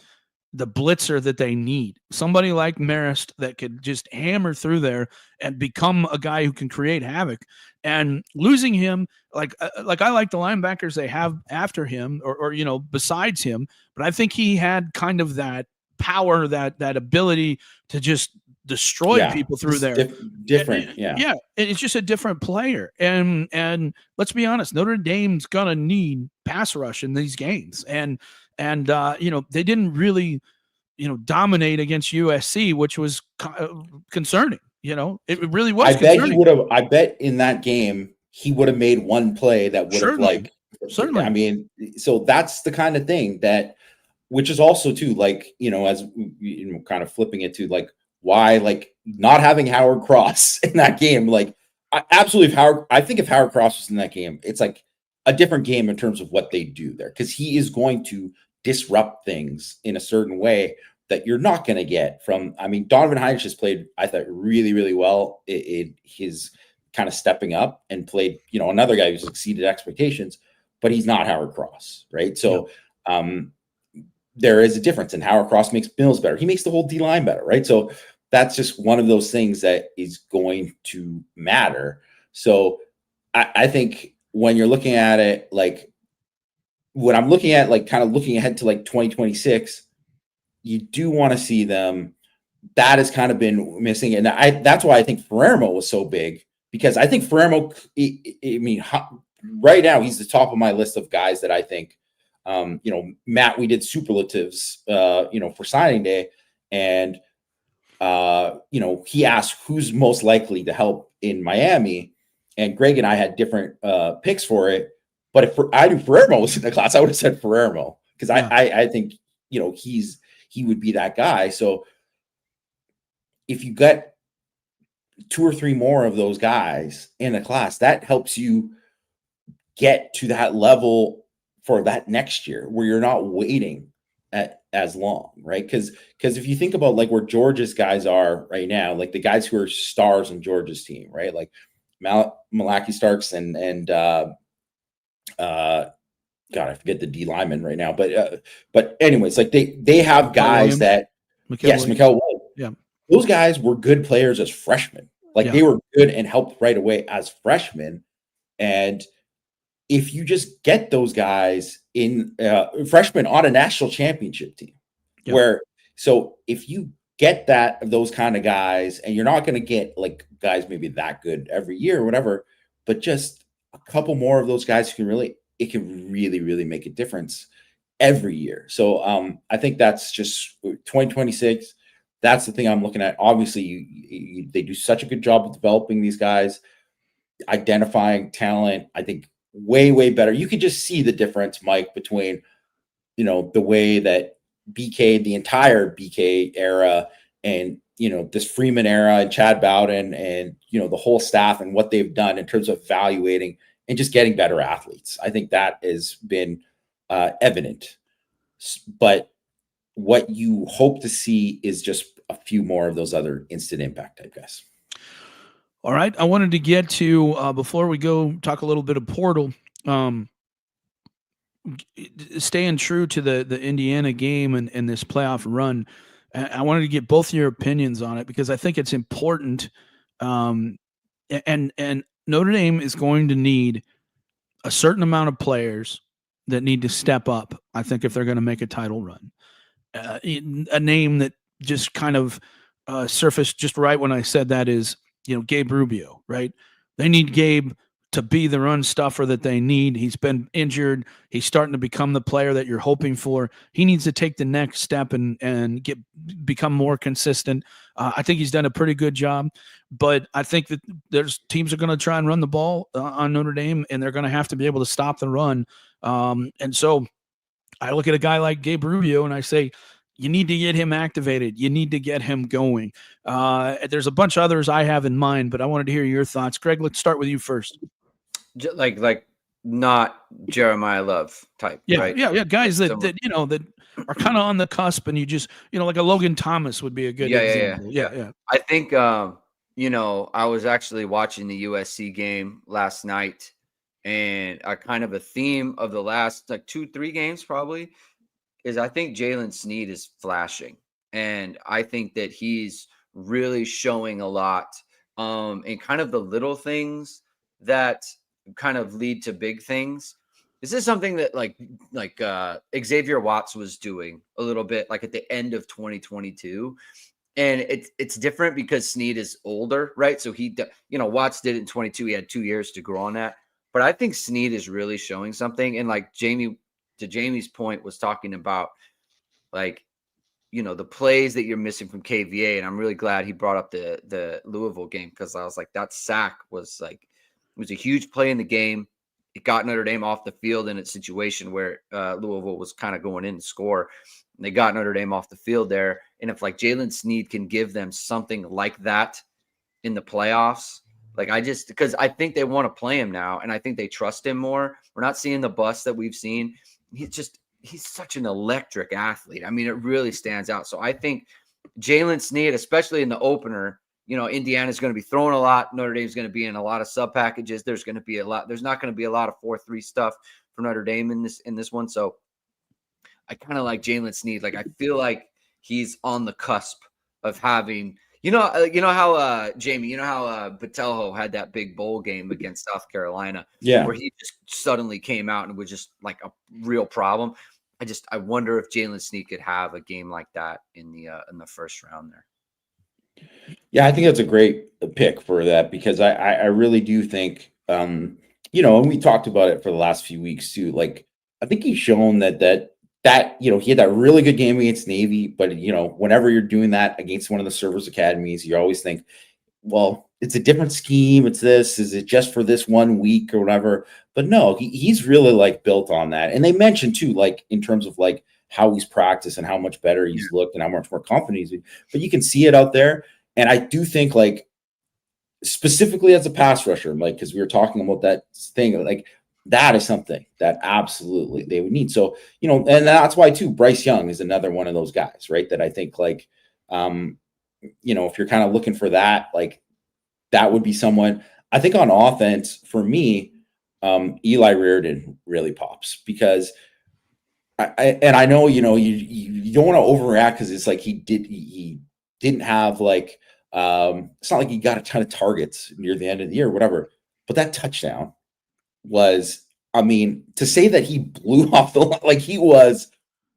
the blitzer that they need. Somebody like Marist that could just hammer through there and become a guy who can create havoc. And losing him, like I like the linebackers they have after him, or besides him, but I think he had kind of that power, that ability to just destroy people through there. Different. It's just a different player. And let's be honest, Notre Dame's gonna need pass rush in these games. And they didn't really, dominate against USC, which was concerning. It really was. I bet in that game he would have made one play that would have certainly. So that's the kind of thing that, which is also too, like, as kind of flipping it to like, why, like, not having Howard Cross in that game, like, I think if Howard Cross was in that game, it's like a different game in terms of what they do there, because he is going to disrupt things in a certain way that you're not going to get from. I mean, Donovan Heinrich has played, I thought, really, really well in his kind of stepping up and played, another guy who's exceeded expectations, but he's not Howard Cross, right? So there is a difference, and Howard Cross makes Mills better. He makes the whole D line better, right? So that's just one of those things that is going to matter. So I think when you're looking at it, like what I'm looking at, like kind of looking ahead to like 2026, you do want to see them. That has kind of been missing. And that's why I think Ferrero was so big, because I think Ferrero, right now he's the top of my list of guys that I think, Matt, we did superlatives, for signing day. And, he asked who's most likely to help in Miami. And Greg and I had different picks for it. But if I knew Ferrero was in the class, I would have said Ferrero, because I think, he would be that guy. So if you get 2 or 3 more of those guys in a class, that helps you get to that level for that next year where you're not waiting as long, right? Because if you think about like where Georgia's guys are right now, like the guys who are stars in Georgia's team, right? Like Malaki Starks and God, I forget the D lineman right now, but anyways, like they have guys that Mikal Williams. Yeah, those guys were good players as freshmen. Like they were good and helped right away as freshmen. And if you just get those guys in freshmen on a national championship team, so if you get those kind of guys, and you're not going to get like guys maybe that good every year or whatever, but just a couple more of those guys it can really, really make a difference every year. So I think that's just 2026. That's the thing I'm looking at. Obviously, they do such a good job of developing these guys, identifying talent. I think way, way better. You can just see the difference, Mike, between, the way that the entire BK era and, this Freeman era and Chad Bowden and, the whole staff and what they've done in terms of evaluating and just getting better athletes. I think that has been evident. But what you hope to see is just a few more of those other instant impact type guys. All right. I wanted to get to, before we go talk a little bit of portal, staying true to the Indiana game and this playoff run. I wanted to get both of your opinions on it, because I think it's important. And Notre Dame is going to need a certain amount of players that need to step up, I think, if they're going to make a title run. A name that just kind of surfaced just right when I said that is, Gabe Rubio, right? They need Gabe to be the run stuffer that they need. He's been injured. He's starting to become the player that you're hoping for. He needs to take the next step and become more consistent. I think he's done a pretty good job, but I think that there's teams are going to try and run the ball on Notre Dame, and they're going to have to be able to stop the run. And so I look at a guy like Gabe Rubio and I say, you need to get him activated. You need to get him going. There's a bunch of others I have in mind, but I wanted to hear your thoughts. Greg, let's start with you first. Like not Jeremiah Love type. Right? Yeah. Guys that that are kind of on the cusp, and you just, like a Logan Thomas would be a good example. Yeah. I think, I was actually watching the USC game last night, and kind of a theme of the last like 2-3 games probably is I think Jalen Sneed is flashing, and I think that he's really showing a lot in kind of the little things that kind of lead to big things. This is something that like Xavier Watts was doing a little bit like at the end of 2022. And it's different because Sneed is older, right? So Watts did it in 22. He had 2 years to grow on that. But I think Sneed is really showing something. And like Jamie's point was talking about like, the plays that you're missing from KVA. And I'm really glad he brought up the Louisville game, because I was like, that sack was like, it was a huge play in the game. It got Notre Dame off the field in a situation where Louisville was kind of going in to score. And they got Notre Dame off the field there. And if like Jalen Sneed can give them something like that in the playoffs, because I think they want to play him now, and I think they trust him more. We're not seeing the bust that we've seen. he's such an electric athlete. I mean, it really stands out. So I think Jalen Snead, especially in the opener, Indiana's going to be throwing a lot. Notre Dame's going to be in a lot of sub packages. There's going to be a lot. There's not going to be a lot of 4-3 stuff for Notre Dame in this one. So I kind of like Jalen Snead. Like, I feel like he's on the cusp of having, how Jamie, how Botelho had that big bowl game against South Carolina, where he just suddenly came out and was just like a real problem. I wonder if Jalen Snead could have a game like that in the first round there. Yeah, I think that's a great pick for that, because I really do think, and we talked about it for the last few weeks too. Like, I think he's shown that he had that really good game against Navy, but whenever you're doing that against one of the service academies, you always think, well, it's a different scheme. It's this, is it just for this 1 week or whatever? But no, he's really like built on that. And they mentioned too, like in terms of like how he's practiced and how much better he's looked and how much more confident he's been. But you can see it out there. And I do think, like, specifically as a pass rusher, like, because we were talking about that thing, like, that is something that absolutely they would need. So, and that's why too, Bryce Young is another one of those guys, right? That I think, like, if you're kind of looking for that, like, that would be someone. I think on offense, for me, Eli Reardon really pops, because I know, you don't want to overreact, because it's like he didn't have, like, it's not like he got a ton of targets near the end of the year or whatever, but that touchdown was, I mean, to say that he blew off the line, like, he was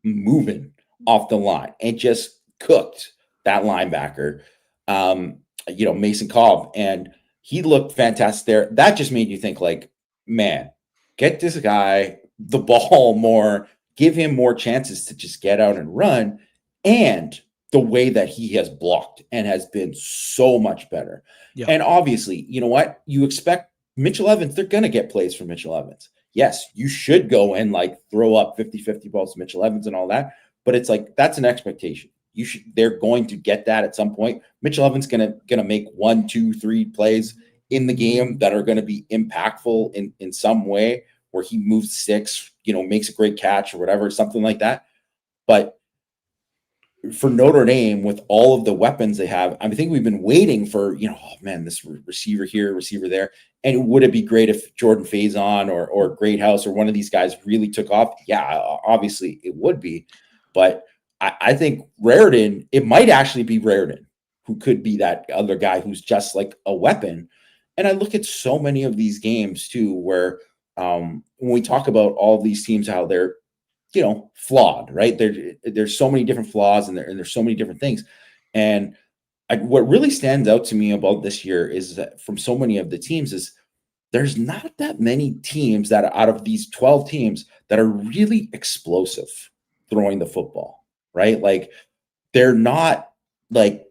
moving off the line and just cooked that linebacker, Mason Cobb, and he looked fantastic there. That just made you think, like, man, get this guy the ball more, give him more chances to just get out and run. And the way that he has blocked and has been so much better. Yeah. And obviously, you know what? You expect Mitchell Evans, they're going to get plays from Mitchell Evans. Yes, you should go and like throw up 50-50 balls to Mitchell Evans and all that. But it's like, that's an expectation. They're going to get that at some point. Mitchell Evans gonna make 1, 2, 3 plays in the game that are going to be impactful in some way, where he moves the sticks, makes a great catch or whatever, something like that. But for Notre Dame, with all of the weapons they have, I think we've been waiting for, this receiver here, receiver there. And would it be great if Jordan Faison or Greathouse or one of these guys really took off? Yeah, obviously it would be. But I think Reardon, it might actually be Reardon who could be that other guy who's just like a weapon. And I look at so many of these games too, where when we talk about all these teams, how they're, flawed, right? There's so many different flaws and there's so many different things. And what really stands out to me about this year is that from so many of the teams is there's not that many teams that out of these 12 teams that are really explosive throwing the football, right? Like, they're not like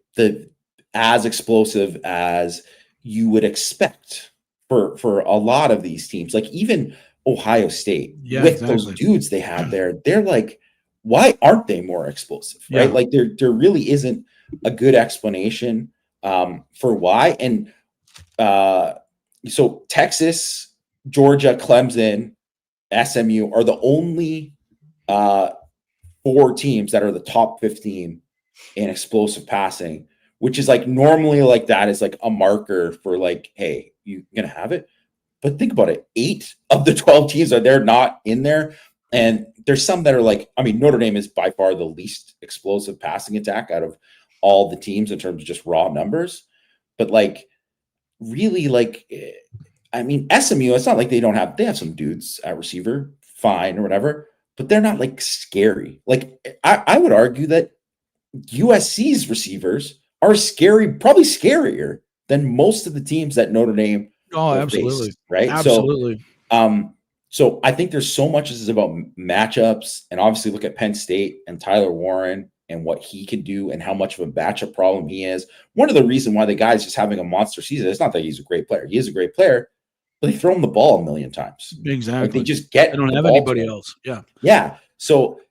as explosive as you would expect for a lot of these teams. Like, even Ohio State, with those dudes they have there, they're like, why aren't they more explosive, right? Like, there really isn't a good explanation for why. And so Texas, Georgia, Clemson, SMU are the only 4 teams that are the top 15 in explosive passing, which is like, normally like that is like a marker for like, hey, you're gonna have it. But think about it. 8 of the 12 teams they're not in there. And there's some that are like, I mean, Notre Dame is by far the least explosive passing attack out of all the teams in terms of just raw numbers. But like, really, like, I mean, SMU, it's not like they have some dudes at receiver, fine or whatever, but they're not like scary. Like, I would argue that USC's receivers are scary, probably scarier than most of the teams that Notre Dame. Oh, absolutely. Faced, right. Absolutely. So I think there's so much is about matchups, and obviously look at Penn State and Tyler Warren and what he can do and how much of a matchup problem he is. One of the reasons why the guy's just having a monster season, it's not that he's a great player. He is a great player, but they throw him the ball a million times. Exactly. Like, they just get. They don't have anybody else. Yeah. Yeah. So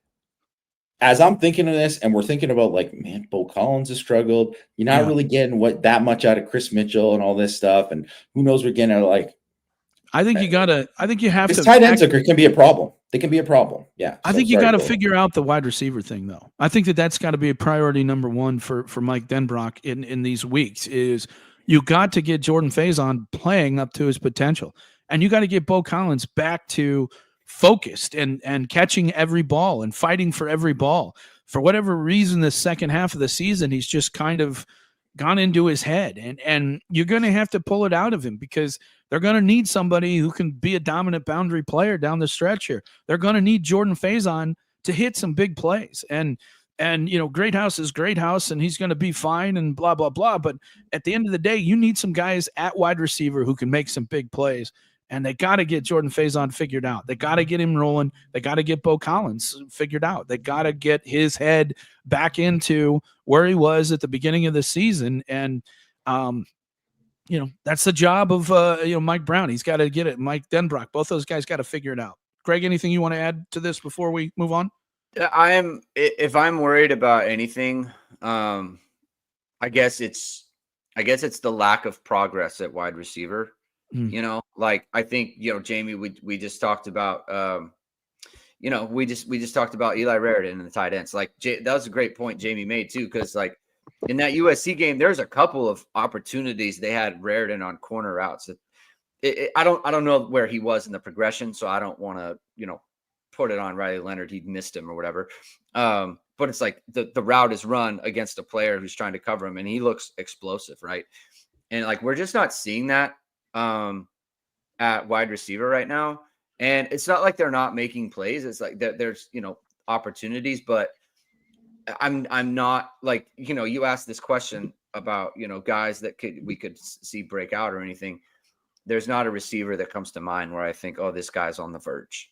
as I'm thinking of this, and we're thinking about like, man, Bo Collins has struggled. You're not really getting that much out of Chris Mitchell and all this stuff. And who knows, we're getting like, I think you gotta. I think you have His to. tight ends can be a problem. They can be a problem. Yeah. I So think you sorry, got to Bill. figure out the wide receiver thing, though. I think that's got to be a priority number one for Mike Denbrock in these weeks. Is you got to get Jordan Faison playing up to his potential, and you got to get Bo Collins back to focused and catching every ball and fighting for every ball. For whatever reason, the second half of the season, he's just kind of gone into his head, and you're going to have to pull it out of him because they're going to need somebody who can be a dominant boundary player down the stretch here. They're going to need Jordan Faison to hit some big plays, and Great House is Great House, and he's going to be fine and blah blah blah. But at the end of the day, you need some guys at wide receiver who can make some big plays. And they got to get Jordan Faison figured out. They got to get him rolling. They got to get Bo Collins figured out. They got to get his head back into where he was at the beginning of the season. And, that's the job of, Mike Brown. He's got to get it. Mike Denbrock. Both those guys got to figure it out. Greg, anything you want to add to this before we move on? If I'm worried about anything, I guess it's the lack of progress at wide receiver. I think, Jamie, we just talked about, we just talked about Eli Raritan and the tight ends. Like that was a great point Jamie made too. Cause like in that USC game, there's a couple of opportunities they had Raritan on corner routes. I don't know where he was in the progression. So I don't want to, put it on Riley Leonard. He missed him or whatever. But it's like the route is run against a player who's trying to cover him and he looks explosive. Right. And like, we're just not seeing that at wide receiver right now. And it's not like they're not making plays. It's like there's, opportunities, but I'm not like, you asked this question about, guys that we could see break out or anything. There's not a receiver that comes to mind where I think, oh, this guy's on the verge.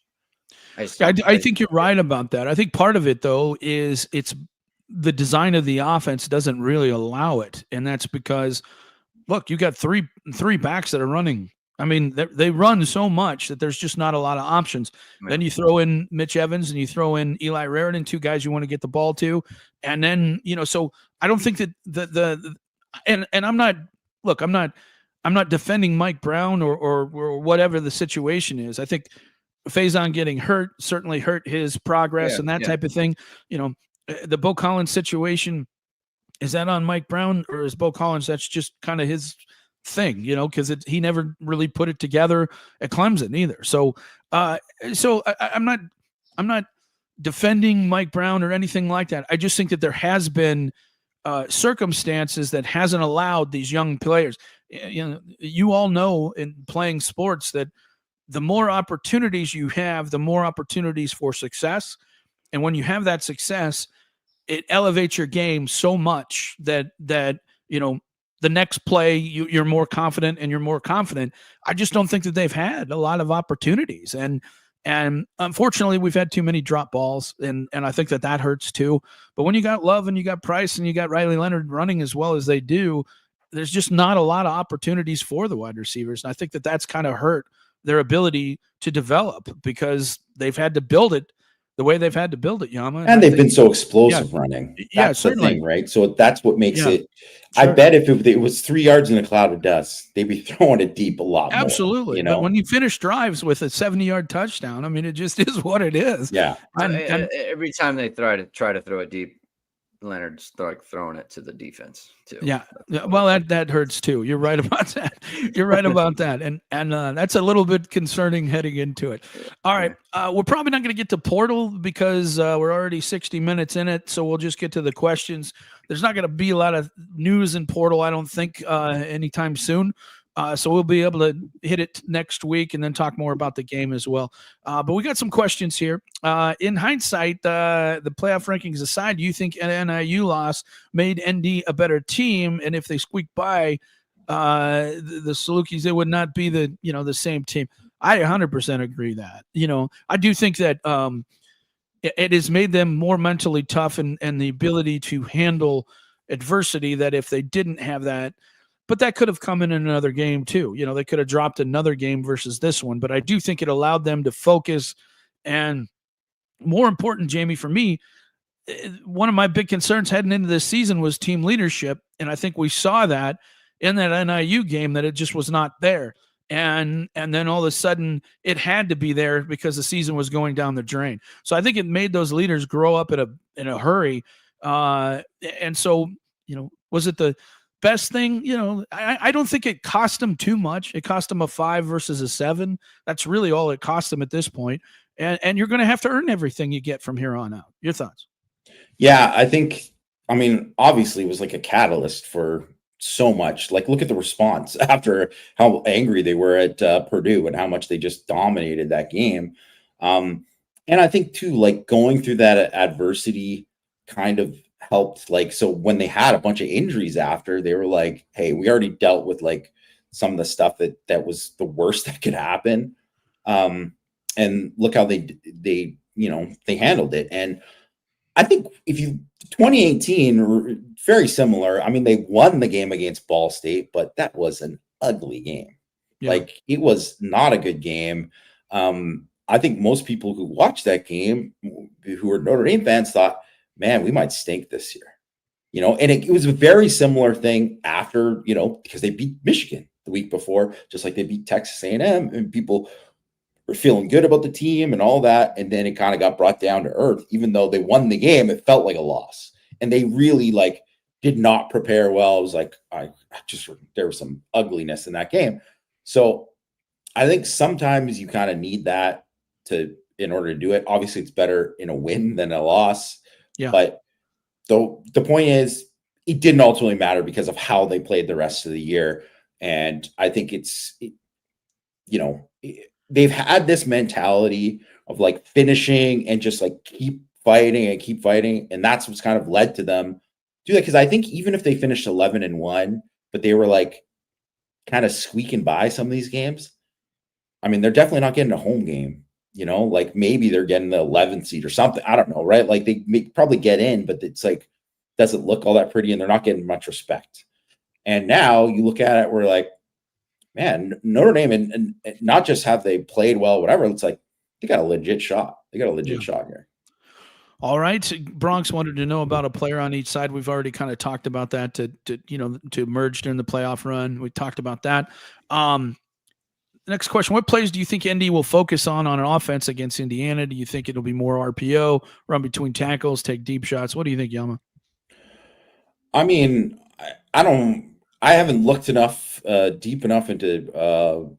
I think you're right about that. I think part of it though, is it's the design of the offense doesn't really allow it. And that's because look, you got three backs that are running. I mean, they run so much that there's just not a lot of options. Man. Then you throw in Mitch Evans and you throw in Eli Raritan, two guys you want to get the ball to. And then, so I don't think that and I'm not defending Mike Brown or whatever the situation is. I think Faison getting hurt certainly hurt his progress and that type of thing. The Bo Collins situation, is that on Mike Brown or is Bo Collins? That's just kind of his thing, because he never really put it together at Clemson either. So I'm not defending Mike Brown or anything like that. I just think that there has been circumstances that hasn't allowed these young players. You all know in playing sports that the more opportunities you have, the more opportunities for success. And when you have that success, it elevates your game so much that the next play you're more confident and you're more confident. I just don't think that they've had a lot of opportunities, and unfortunately we've had too many drop balls, and I think that hurts too. But when you got Love and you got Price and you got Riley Leonard running as well as they do, there's just not a lot of opportunities for the wide receivers, and I think that that's kind of hurt their ability to develop because they've had to build it the way they've had to build it, Yama. And they've been so explosive running. That's certainly the thing, right? So that's what makes it. Sure. I bet if it was 3 yards in a cloud of dust, they'd be throwing it deep a lot. Absolutely. More, But when you finish drives with a 70-yard touchdown, I mean, it just is what it is. Yeah. And every time they try to throw it deep, Leonard's throwing it to the defense too. Yeah. Well, that hurts too. You're right about that. You're right about that. And that's a little bit concerning heading into it. All right. We're probably not going to get to portal because we're already 60 minutes in it. So we'll just get to the questions. There's not going to be a lot of news in portal, I don't think, anytime soon. So we'll be able to hit it next week and then talk more about the game as well. But we got some questions here. In hindsight, the playoff rankings aside, do you think an NIU loss made ND a better team? And if they squeaked by the Salukis, it would not be the same team. I 100% agree that. I do think that it has made them more mentally tough and the ability to handle adversity that if they didn't have that. But that could have come in another game too. They could have dropped another game versus this one. But I do think it allowed them to focus. And more important, Jamie, for me, one of my big concerns heading into this season was team leadership. And I think we saw that in that NIU game, that it just was not there. and then all of a sudden it had to be there because the season was going down the drain. So I think it made those leaders grow up in a hurry. And so, was it the best thing? I don't think it cost them too much. It cost them a 5 versus a 7. That's really all it cost them at this point. And you're going to have to earn everything you get from here on out. Your thoughts? Yeah, I mean, obviously it was like a catalyst for so much. Like, look at the response after how angry they were at Purdue and how much they just dominated that game. And I think too, like going through that adversity kind of helped. Like, so when they had a bunch of injuries after, they were like, "Hey, we already dealt with like some of the stuff that was the worst that could happen." And look how they they handled it. And I think if you 2018 very similar. I mean, they won the game against Ball State, but that was an ugly game. Yeah. Like, it was not a good game. I think most people who watched that game, who were Notre Dame fans, thought, "Man, we might stink this year." And it was a very similar thing after, because they beat Michigan the week before, just like they beat Texas A&M, and people were feeling good about the team and all that. And then it kind of got brought down to earth. Even though they won the game, it felt like a loss. And they really did not prepare well. It was like, there was some ugliness in that game. So I think sometimes you kind of need that in order to do it. Obviously, it's better in a win than a loss. Yeah. But the point is, it didn't ultimately matter because of how they played the rest of the year. And I think they've had this mentality of like finishing and just like keep fighting and keep fighting. And that's what's kind of led to them do that. Because I think even if they finished 11-1, but they were like kind of squeaking by some of these games, I mean, they're definitely not getting a home game, like maybe they're getting the 11th seed or something. I don't know, right? Like they may probably get in, but it's like, doesn't look all that pretty and they're not getting much respect. And now you look at it, we're like, man, Notre Dame, and not just have they played well, whatever, it's like they got a legit shot. They got a legit shot here. All right. Bronx wanted to know about a player on each side. We've already kind of talked about that to merge during the playoff run. We talked about that. Next question. What plays do you think ND will focus on an offense against Indiana? Do you think it'll be more RPO, run between tackles, take deep shots? What do you think, Yama? I mean, I haven't looked deep enough into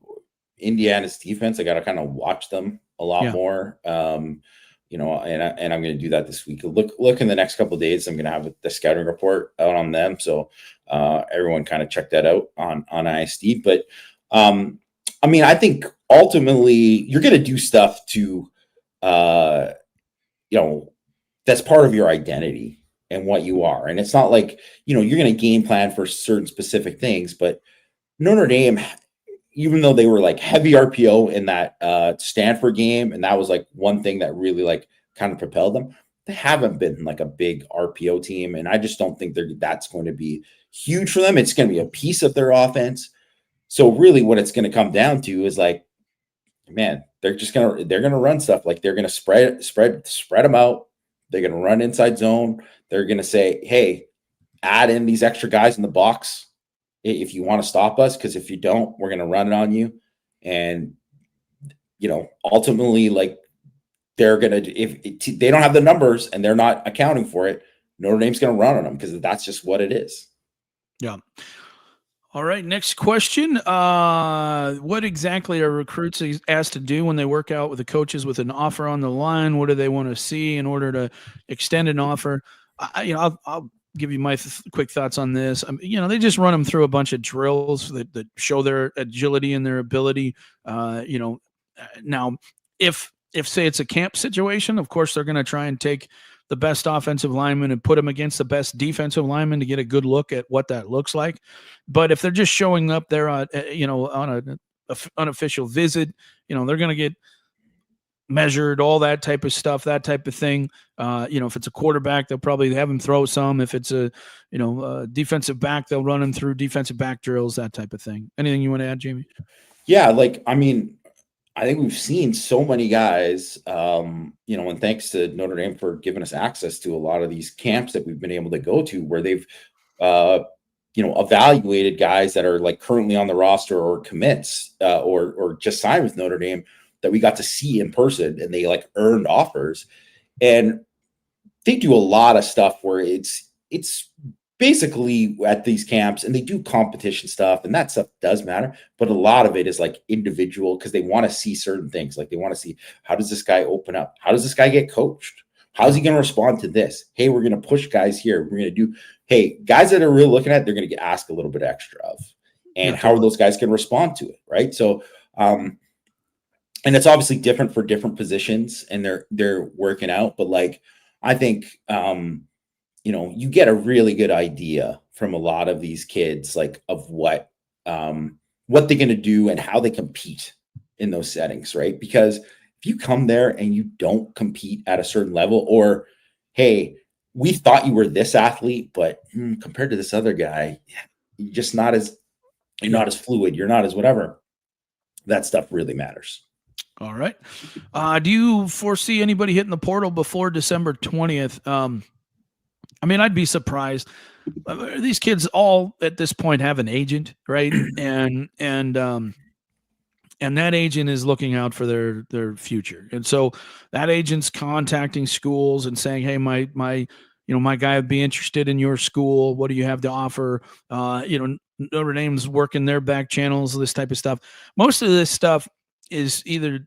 Indiana's defense. I got to kind of watch them a lot more. And I'm going to do that this week. Look in the next couple of days. I'm going to have the scouting report out on them. So everyone kind of check that out on ISD. But I mean, I think ultimately you're going to do stuff to, that's part of your identity and what you are. And it's not like, you're going to game plan for certain specific things, but Notre Dame, even though they were like heavy RPO in that Stanford game, and that was like one thing that really like kind of propelled them, they haven't been like a big RPO team. And I just don't think that's going to be huge for them. It's going to be a piece of their offense. So really what it's going to come down to is like, man, they're going to run stuff. Like they're going to spread them out. They're going to run inside zone. They're going to say, hey, add in these extra guys in the box if you want to stop us, because if you don't, we're going to run it on you. And, ultimately, like they're going to, if they don't have the numbers and they're not accounting for it, Notre Dame's going to run on them because that's just what it is. Yeah. All right, next question. What exactly are recruits asked to do when they work out with the coaches with an offer on the line? What do they want to see in order to extend an offer? I'll give you my quick thoughts on this. They just run them through a bunch of drills that show their agility and their ability. Now, if say it's a camp situation, of course they're going to try and take the best offensive lineman and put them against the best defensive lineman to get a good look at what that looks like. But if they're just showing up there, on an unofficial visit, they're going to get measured, all that type of stuff, that type of thing. If it's a quarterback, they'll probably have him throw some. If it's a defensive back, they'll run him through defensive back drills, that type of thing. Anything you want to add, Jamie? Yeah, I think we've seen so many guys, and thanks to Notre Dame for giving us access to a lot of these camps that we've been able to go to, where they've evaluated guys that are like currently on the roster or commits or just signed with Notre Dame that we got to see in person, and they like earned offers. And they do a lot of stuff where it's basically at these camps, and they do competition stuff, and that stuff does matter, but a lot of it is like individual, because they want to see certain things. Like they want to see, how does this guy open up? How does this guy get coached? How's he going to respond to this? Hey, we're going to push guys here. We're going to do, hey, guys that are really looking at, they're going to get asked a little bit extra of, and how are those guys going to respond to it, right? So, and it's obviously different for different positions, and they're working out, but like, I think, you get a really good idea from a lot of these kids, like of what they're going to do and how they compete in those settings, right? Because if you come there and you don't compete at a certain level, or, hey, we thought you were this athlete, but compared to this other guy, you're just not as fluid. You're not as whatever. That stuff really matters. All right. Do you foresee anybody hitting the portal before December 20th? I mean, I'd be surprised. These kids all at this point have an agent, right? And that agent is looking out for their future. And so that agent's contacting schools and saying, hey, my guy would be interested in your school. What do you have to offer? Notre Dame's working their back channels, this type of stuff. Most of this stuff is either,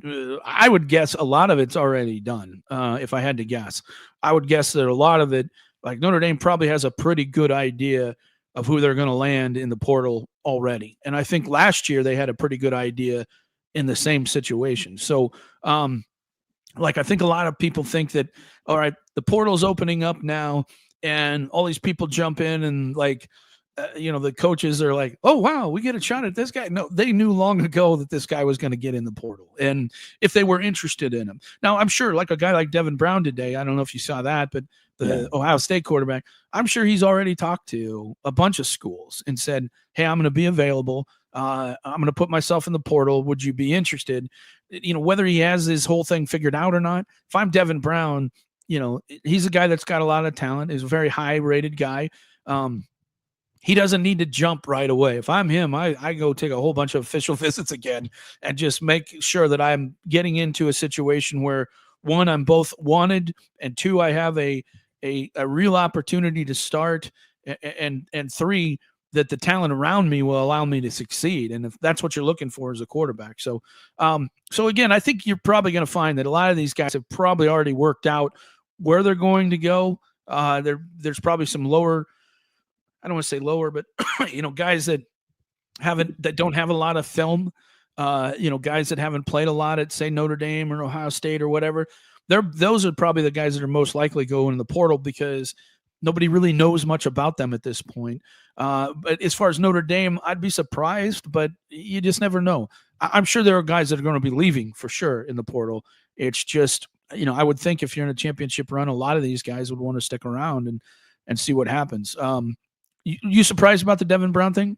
I would guess a lot of it's already done. If I had to guess, I would guess that a lot of it, like Notre Dame probably has a pretty good idea of who they're going to land in the portal already. And I think last year they had a pretty good idea in the same situation. So, I think a lot of people think that, all right, the portal's opening up now and all these people jump in and the coaches are like, oh, wow, we get a shot at this guy. No, they knew long ago that this guy was going to get in the portal. And if they were interested in him. Now, I'm sure like a guy like Devin Brown today, I don't know if you saw that, but the Ohio State quarterback, I'm sure he's already talked to a bunch of schools and said, hey, I'm going to be available. I'm going to put myself in the portal. Would you be interested? Whether he has his whole thing figured out or not. If I'm Devin Brown, he's a guy that's got a lot of talent. He's a very high rated guy. He doesn't need to jump right away. If I'm him, I go take a whole bunch of official visits again and just make sure that I'm getting into a situation where, one, I'm both wanted, and two, I have a real opportunity to start, and three, that the talent around me will allow me to succeed. And if that's what you're looking for as a quarterback. So again, I think you're probably going to find that a lot of these guys have probably already worked out where they're going to go. There's probably some lower, I don't want to say lower, but guys that don't have a lot of film, guys that haven't played a lot at, say, Notre Dame or Ohio State or whatever. Those are probably the guys that are most likely going in the portal, because nobody really knows much about them at this point. But as far as Notre Dame, I'd be surprised, but you just never know. I'm sure there are guys that are going to be leaving for sure in the portal. It's just, I would think if you're in a championship run, a lot of these guys would want to stick around and see what happens. You surprised about the Devin Brown thing?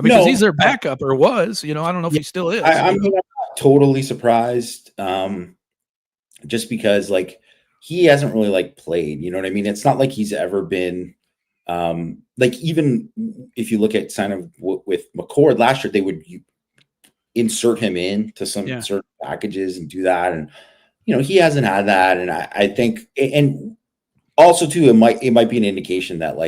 Because he's their backup, or was. I don't know if he still is. I'm not totally surprised, just because he hasn't really played. You know what I mean? It's not like he's ever been even if you look at with McCord last year, they would insert him into some certain packages and do that, and he hasn't had that. And I think, and also too, it might be an indication that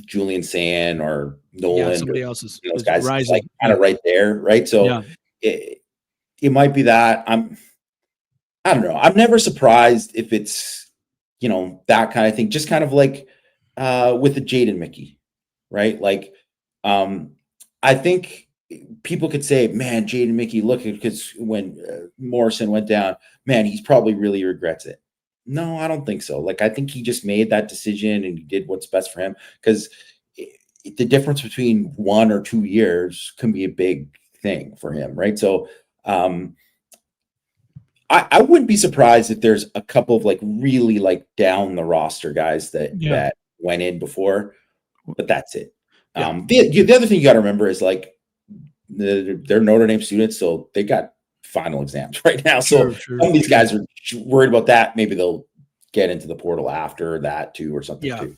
Julian Sand or Nolan, somebody else is those guys rising, kind of right there, right? So it might be that. I don't know. I'm never surprised if it's that kind of thing. Just kind of with the Jaden Mickey, right? I think people could say, man, Jaden Mickey, look, because when Morrison went down, man, he's probably really regrets it. No, I don't think so. I think he just made that decision and he did what's best for him, because the difference between 1 or 2 years can be a big thing for him, right? So I wouldn't be surprised if there's a couple of really down the roster guys that went in before, but that's it. The other thing you got to remember is they're Notre Dame students, so they got final exams right now. So some of these guys are worried about that. Maybe they'll get into the portal after that too, or something too.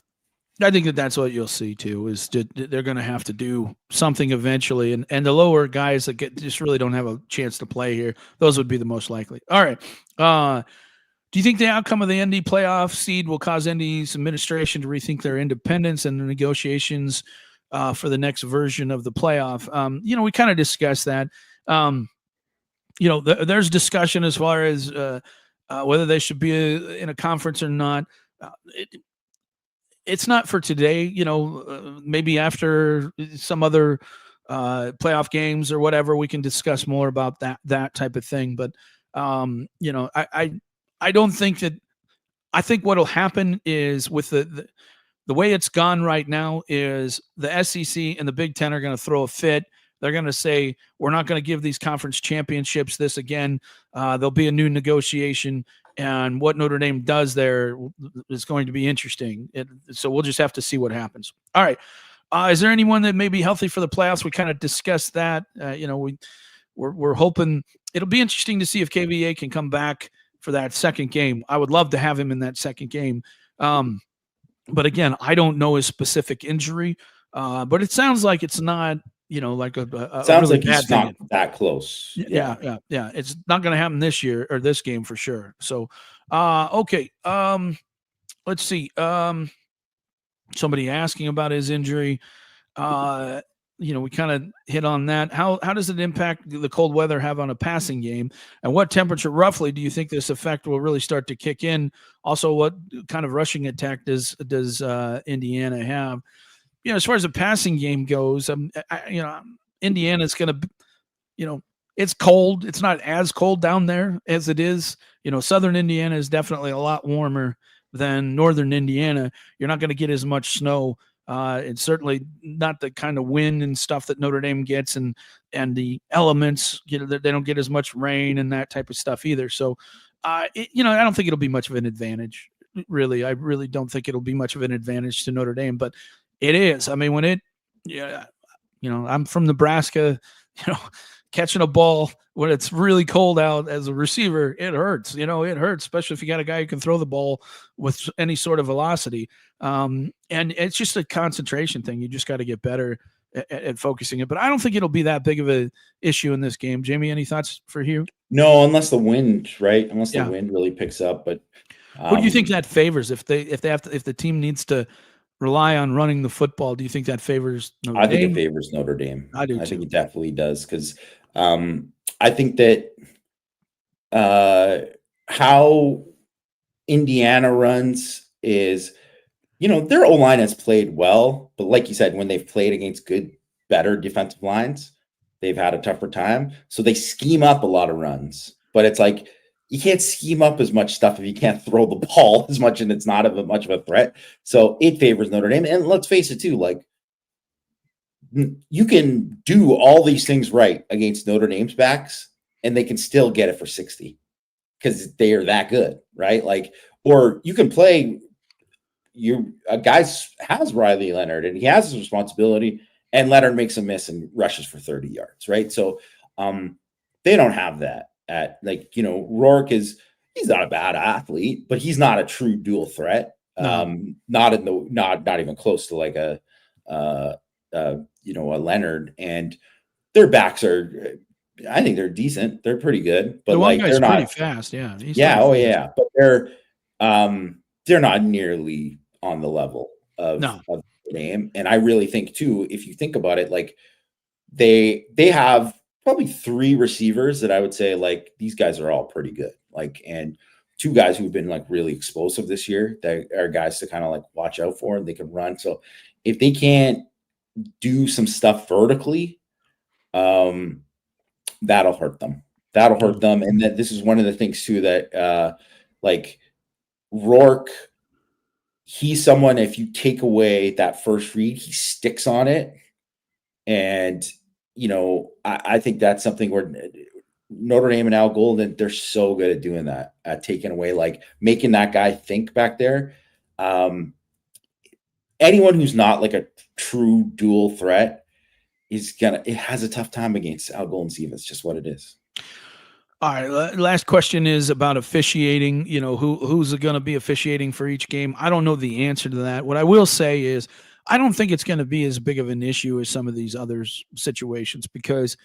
I think that's what you'll see too. Is they're going to have to do something eventually, and the lower guys that just really don't have a chance to play here, those would be the most likely. All right. Do you think the outcome of the ND playoff seed will cause ND's administration to rethink their independence and the negotiations for the next version of the playoff? We kind of discussed that. There's discussion as far as whether they should be in a conference or not. It's not for today, maybe after some other playoff games or whatever, we can discuss more about that type of thing. But, I don't think that, I think what'll happen is with the way it's gone right now is the SEC and the Big Ten are going to throw a fit. They're going to say, we're not going to give these conference championships this again. There'll be a new negotiation. And what Notre Dame does there is going to be interesting. So we'll just have to see what happens. All right. Is there anyone that may be healthy for the playoffs? We kind of discussed that. We're hoping it'll be interesting to see if KVA can come back for that second game. I would love to have him in that second game. But again, I don't know his specific injury. But it sounds like it's not, like a sounds really like he's bad not that close. Yeah. It's not going to happen this year or this game for sure. So, okay. Let's see. Somebody asking about his injury. We kind of hit on that. How does it impact the cold weather have on a passing game? And what temperature roughly do you think this effect will really start to kick in? Also, what kind of rushing attack does Indiana have? As far as the passing game goes, Indiana's going to, it's cold. It's not as cold down there as it is. Southern Indiana is definitely a lot warmer than northern Indiana. You're not going to get as much snow. It's certainly not the kind of wind and stuff that Notre Dame gets, and the elements. They don't get as much rain and that type of stuff either. So, I don't think it'll be much of an advantage. Really, I really don't think it'll be much of an advantage to Notre Dame, but it is. I mean, I'm from Nebraska. Catching a ball when it's really cold out as a receiver, it hurts. It hurts, especially if you got a guy who can throw the ball with any sort of velocity. And it's just a concentration thing. You just got to get better at focusing it. But I don't think it'll be that big of an issue in this game. Jamie, any thoughts for you? No, unless the wind, right? Unless the wind really picks up. But what do you think that favors if the team needs to rely on running the football? Do you think that favors Notre Dame? I think it favors Notre Dame. I do too. I think it definitely does, because I think that how Indiana runs is, their O-line has played well, but like you said, when they've played against better defensive lines, they've had a tougher time. So they scheme up a lot of runs, but it's like, you can't scheme up as much stuff if you can't throw the ball as much, and it's not much of a threat. So it favors Notre Dame. And let's face it too, like, you can do all these things right against Notre Dame's backs, and they can still get it for 60 because they are that good, right? Like, or you can play a guy has Riley Leonard, and he has his responsibility, and Leonard makes a miss and rushes for 30 yards, right? So they don't have that. Rourke he's not a bad athlete, but he's not a true dual threat. No. Not even close to like a Leonard, and their backs are, I think they're decent. They're pretty good, but they're not pretty fast. Yeah. But they're not nearly on the level of the game. And I really think too, if you think about it, like they have probably 3 receivers that I would say, like, these guys are all pretty good. Like, and 2 guys who've been like really explosive this year that are guys to kind of like watch out for, and they can run. So if they can't do some stuff vertically, that'll hurt them. And that this is one of the things too, that like Rourke, he's someone, if you take away that first read, he sticks on it. And I think that's something where Notre Dame and Al Golden, they're so good at doing that, at taking away, like making that guy think back there. Anyone who's not like a true dual threat it has a tough time against Al Golden's team. It's just what it is. All right. Last question is about officiating. Who's going to be officiating for each game? I don't know the answer to that. What I will say is, I don't think it's going to be as big of an issue as some of these other situations, because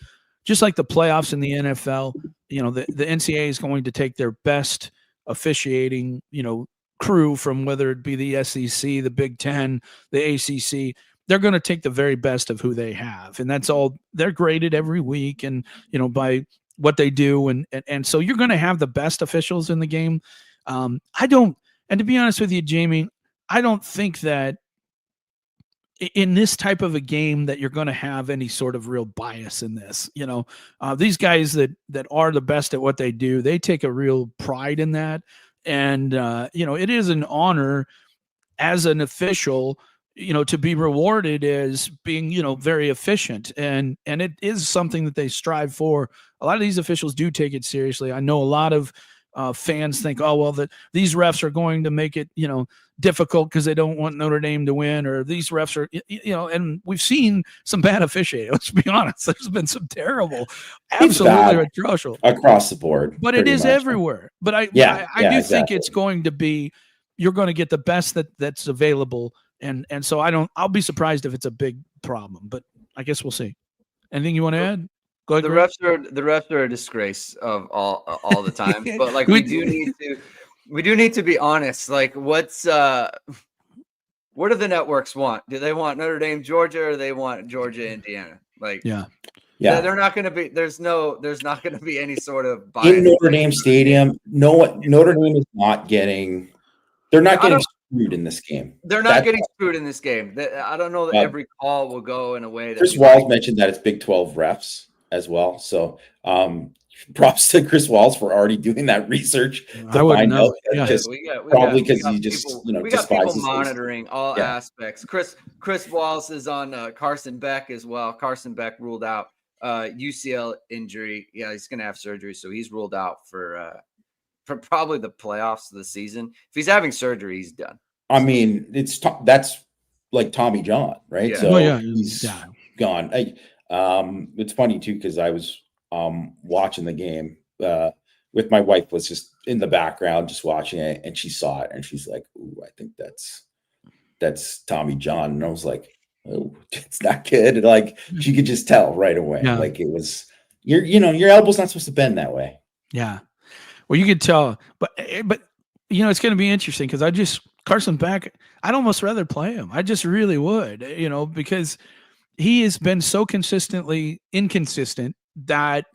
just like the playoffs in the NFL, the NCAA is going to take their best officiating, crew from whether it be the SEC, the Big Ten, the ACC. They're going to take the very best of who they have, and that's all. They're graded every week, and by what they do, and so you're going to have the best officials in the game. I don't, and to be honest with you, Jamie, I don't think that in this type of a game that you're going to have any sort of real bias in this. These guys that are the best at what they do, they take a real pride in that, and it is an honor as an official, to be rewarded as being, very efficient. And it is something that they strive for. A lot of these officials do take it seriously. I know a lot of fans think, oh, well, these refs are going to make it, difficult because they don't want Notre Dame to win, or these refs are, and we've seen some bad officiating. Let's be honest. There's been some terrible, absolutely atrocious across the board, but it is everywhere. But I do think it's going to be, you're going to get the best that's available. And so I'll be surprised if it's a big problem, but I guess we'll see. Anything you want to add? Go ahead, the refs are a disgrace of all the time, but like we do need to be honest. Like what do the networks want? Do they want Notre Dame, Georgia, or they want Georgia, Indiana? Like, yeah. They're not going to be. There's not going to be any sort of bias in Notre Dame Stadium. Notre Dame is not getting. They're not getting screwed in this game. They're not getting screwed in this game. I don't know that every call will go in a way that. Chris Walls mentioned that it's Big 12 refs as well. So props to Chris Walls for already doing that research. I wouldn't know. Probably because you just we got people monitoring all aspects. Chris Walls is on Carson Beck as well. Carson Beck ruled out UCL injury. Yeah, he's going to have surgery, so he's ruled out for probably the playoffs of the season. If he's having surgery, he's done. I mean, that's like Tommy John, right? Yeah. So he's gone. It's funny too, because I was watching the game with my wife, was just in the background just watching it, and she saw it and she's like, "Ooh, I think that's Tommy John." And I was like, "Oh, it's not good." Like she could just tell right away. Yeah. Like it was your elbow's not supposed to bend that way. Yeah. Well, you could tell, but it's going to be interesting because Carson Beck, I'd almost rather play him. I just really would, because he has been so consistently inconsistent that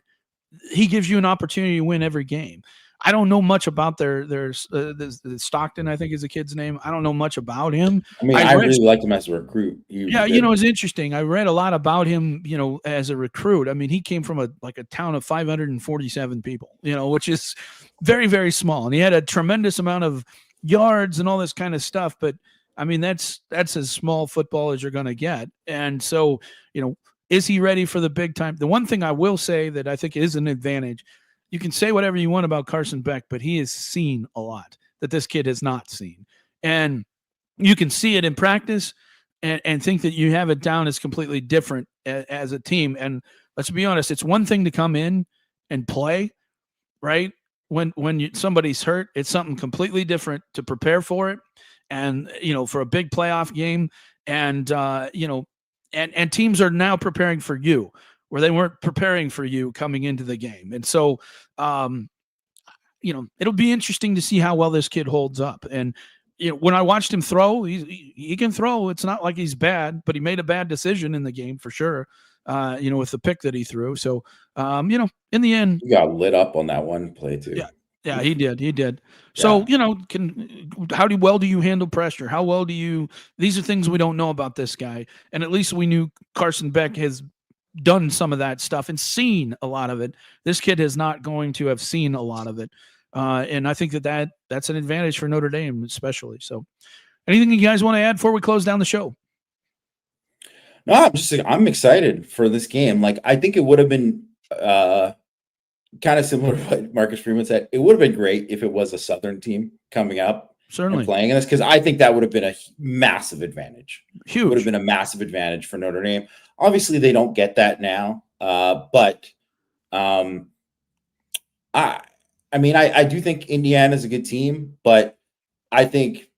he gives you an opportunity to win every game. I don't know much about the Stockton, I think is the kid's name. I don't know much about him. I mean, I really liked him as a recruit. It's interesting. I read a lot about him, as a recruit. I mean, he came from a town of 547 people, which is very, very small. And he had a tremendous amount of yards and all this kind of stuff. But I mean, that's as small football as you're going to get. And so, is he ready for the big time? The one thing I will say that I think is an advantage, you can say whatever you want about Carson Beck, but he has seen a lot that this kid has not seen. And you can see it in practice and think that you have it down as completely different as a team. And let's be honest, it's one thing to come in and play, right? When somebody's hurt, it's something completely different to prepare for it. And, for a big playoff game, and, and teams are now preparing for you, where they weren't preparing for you coming into the game. And so, it'll be interesting to see how well this kid holds up. And, when I watched him throw, he can throw. It's not like he's bad, but he made a bad decision in the game for sure, with the pick that he threw. So, in the end. He got lit up on that one play too. Yeah, he did. So, how well do you handle pressure? How well these are things we don't know about this guy. And at least we knew Carson Beck has done some of that stuff and seen a lot of it. This kid is not going to have seen a lot of it. And I think that's an advantage for Notre Dame, especially. So anything you guys want to add before we close down the show? No, I'm excited for this game. Like, I think it would have been kind of similar to what Marcus Freeman said. It would have been great if it was a Southern team coming up and playing in this, because I think that would have been a massive advantage. Huge. Would have been a massive advantage for Notre Dame. Obviously, they don't get that now, but I mean, I do think Indiana's a good team, but I think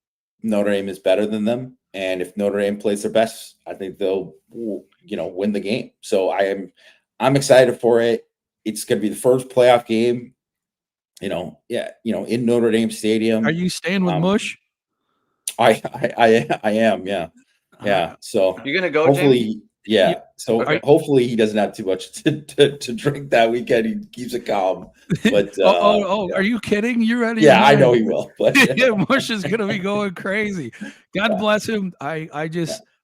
Notre Dame is better than them. And if Notre Dame plays their best, I think they'll, win the game. So I'm excited for it. It's going to be the first playoff game, in Notre Dame Stadium. Are you staying with Mush? I am, yeah. Yeah. So you're gonna go, hopefully, Jamie? yeah. So Okay. hopefully he doesn't have too much to drink that weekend. He keeps it calm. But yeah. Are you kidding? You're ready? Yeah, I know he will. But yeah, Mush is gonna be going crazy. God bless him. I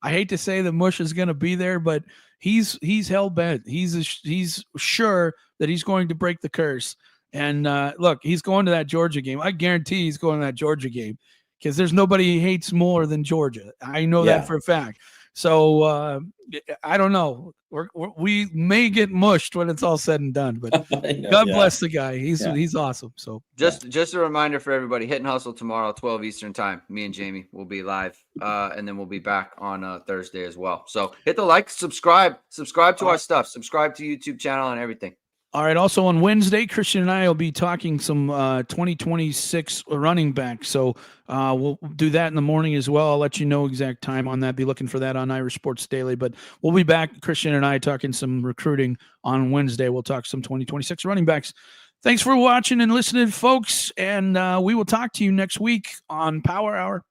hate to say that Mush is gonna be there, but he's hell bent. He's sure that he's going to break the curse. And look, he's going to that Georgia game. I guarantee he's going to that Georgia game because there's nobody he hates more than Georgia. I know that for a fact. So I don't know. We may get mushed when it's all said and done, but God bless the guy. He's awesome. So just a reminder for everybody: Hit and Hustle tomorrow, 12 Eastern time. Me and Jamie will be live, and then we'll be back on Thursday as well. So hit the like, subscribe to our stuff, subscribe to YouTube channel and everything. All right. Also on Wednesday, Christian and I will be talking some 2026 running back. So we'll do that in the morning as well. I'll let you know exact time on that. Be looking for that on Irish Sports Daily. But we'll be back, Christian and I, talking some recruiting on Wednesday. We'll talk some 2026 running backs. Thanks for watching and listening, folks. And we will talk to you next week on Power Hour.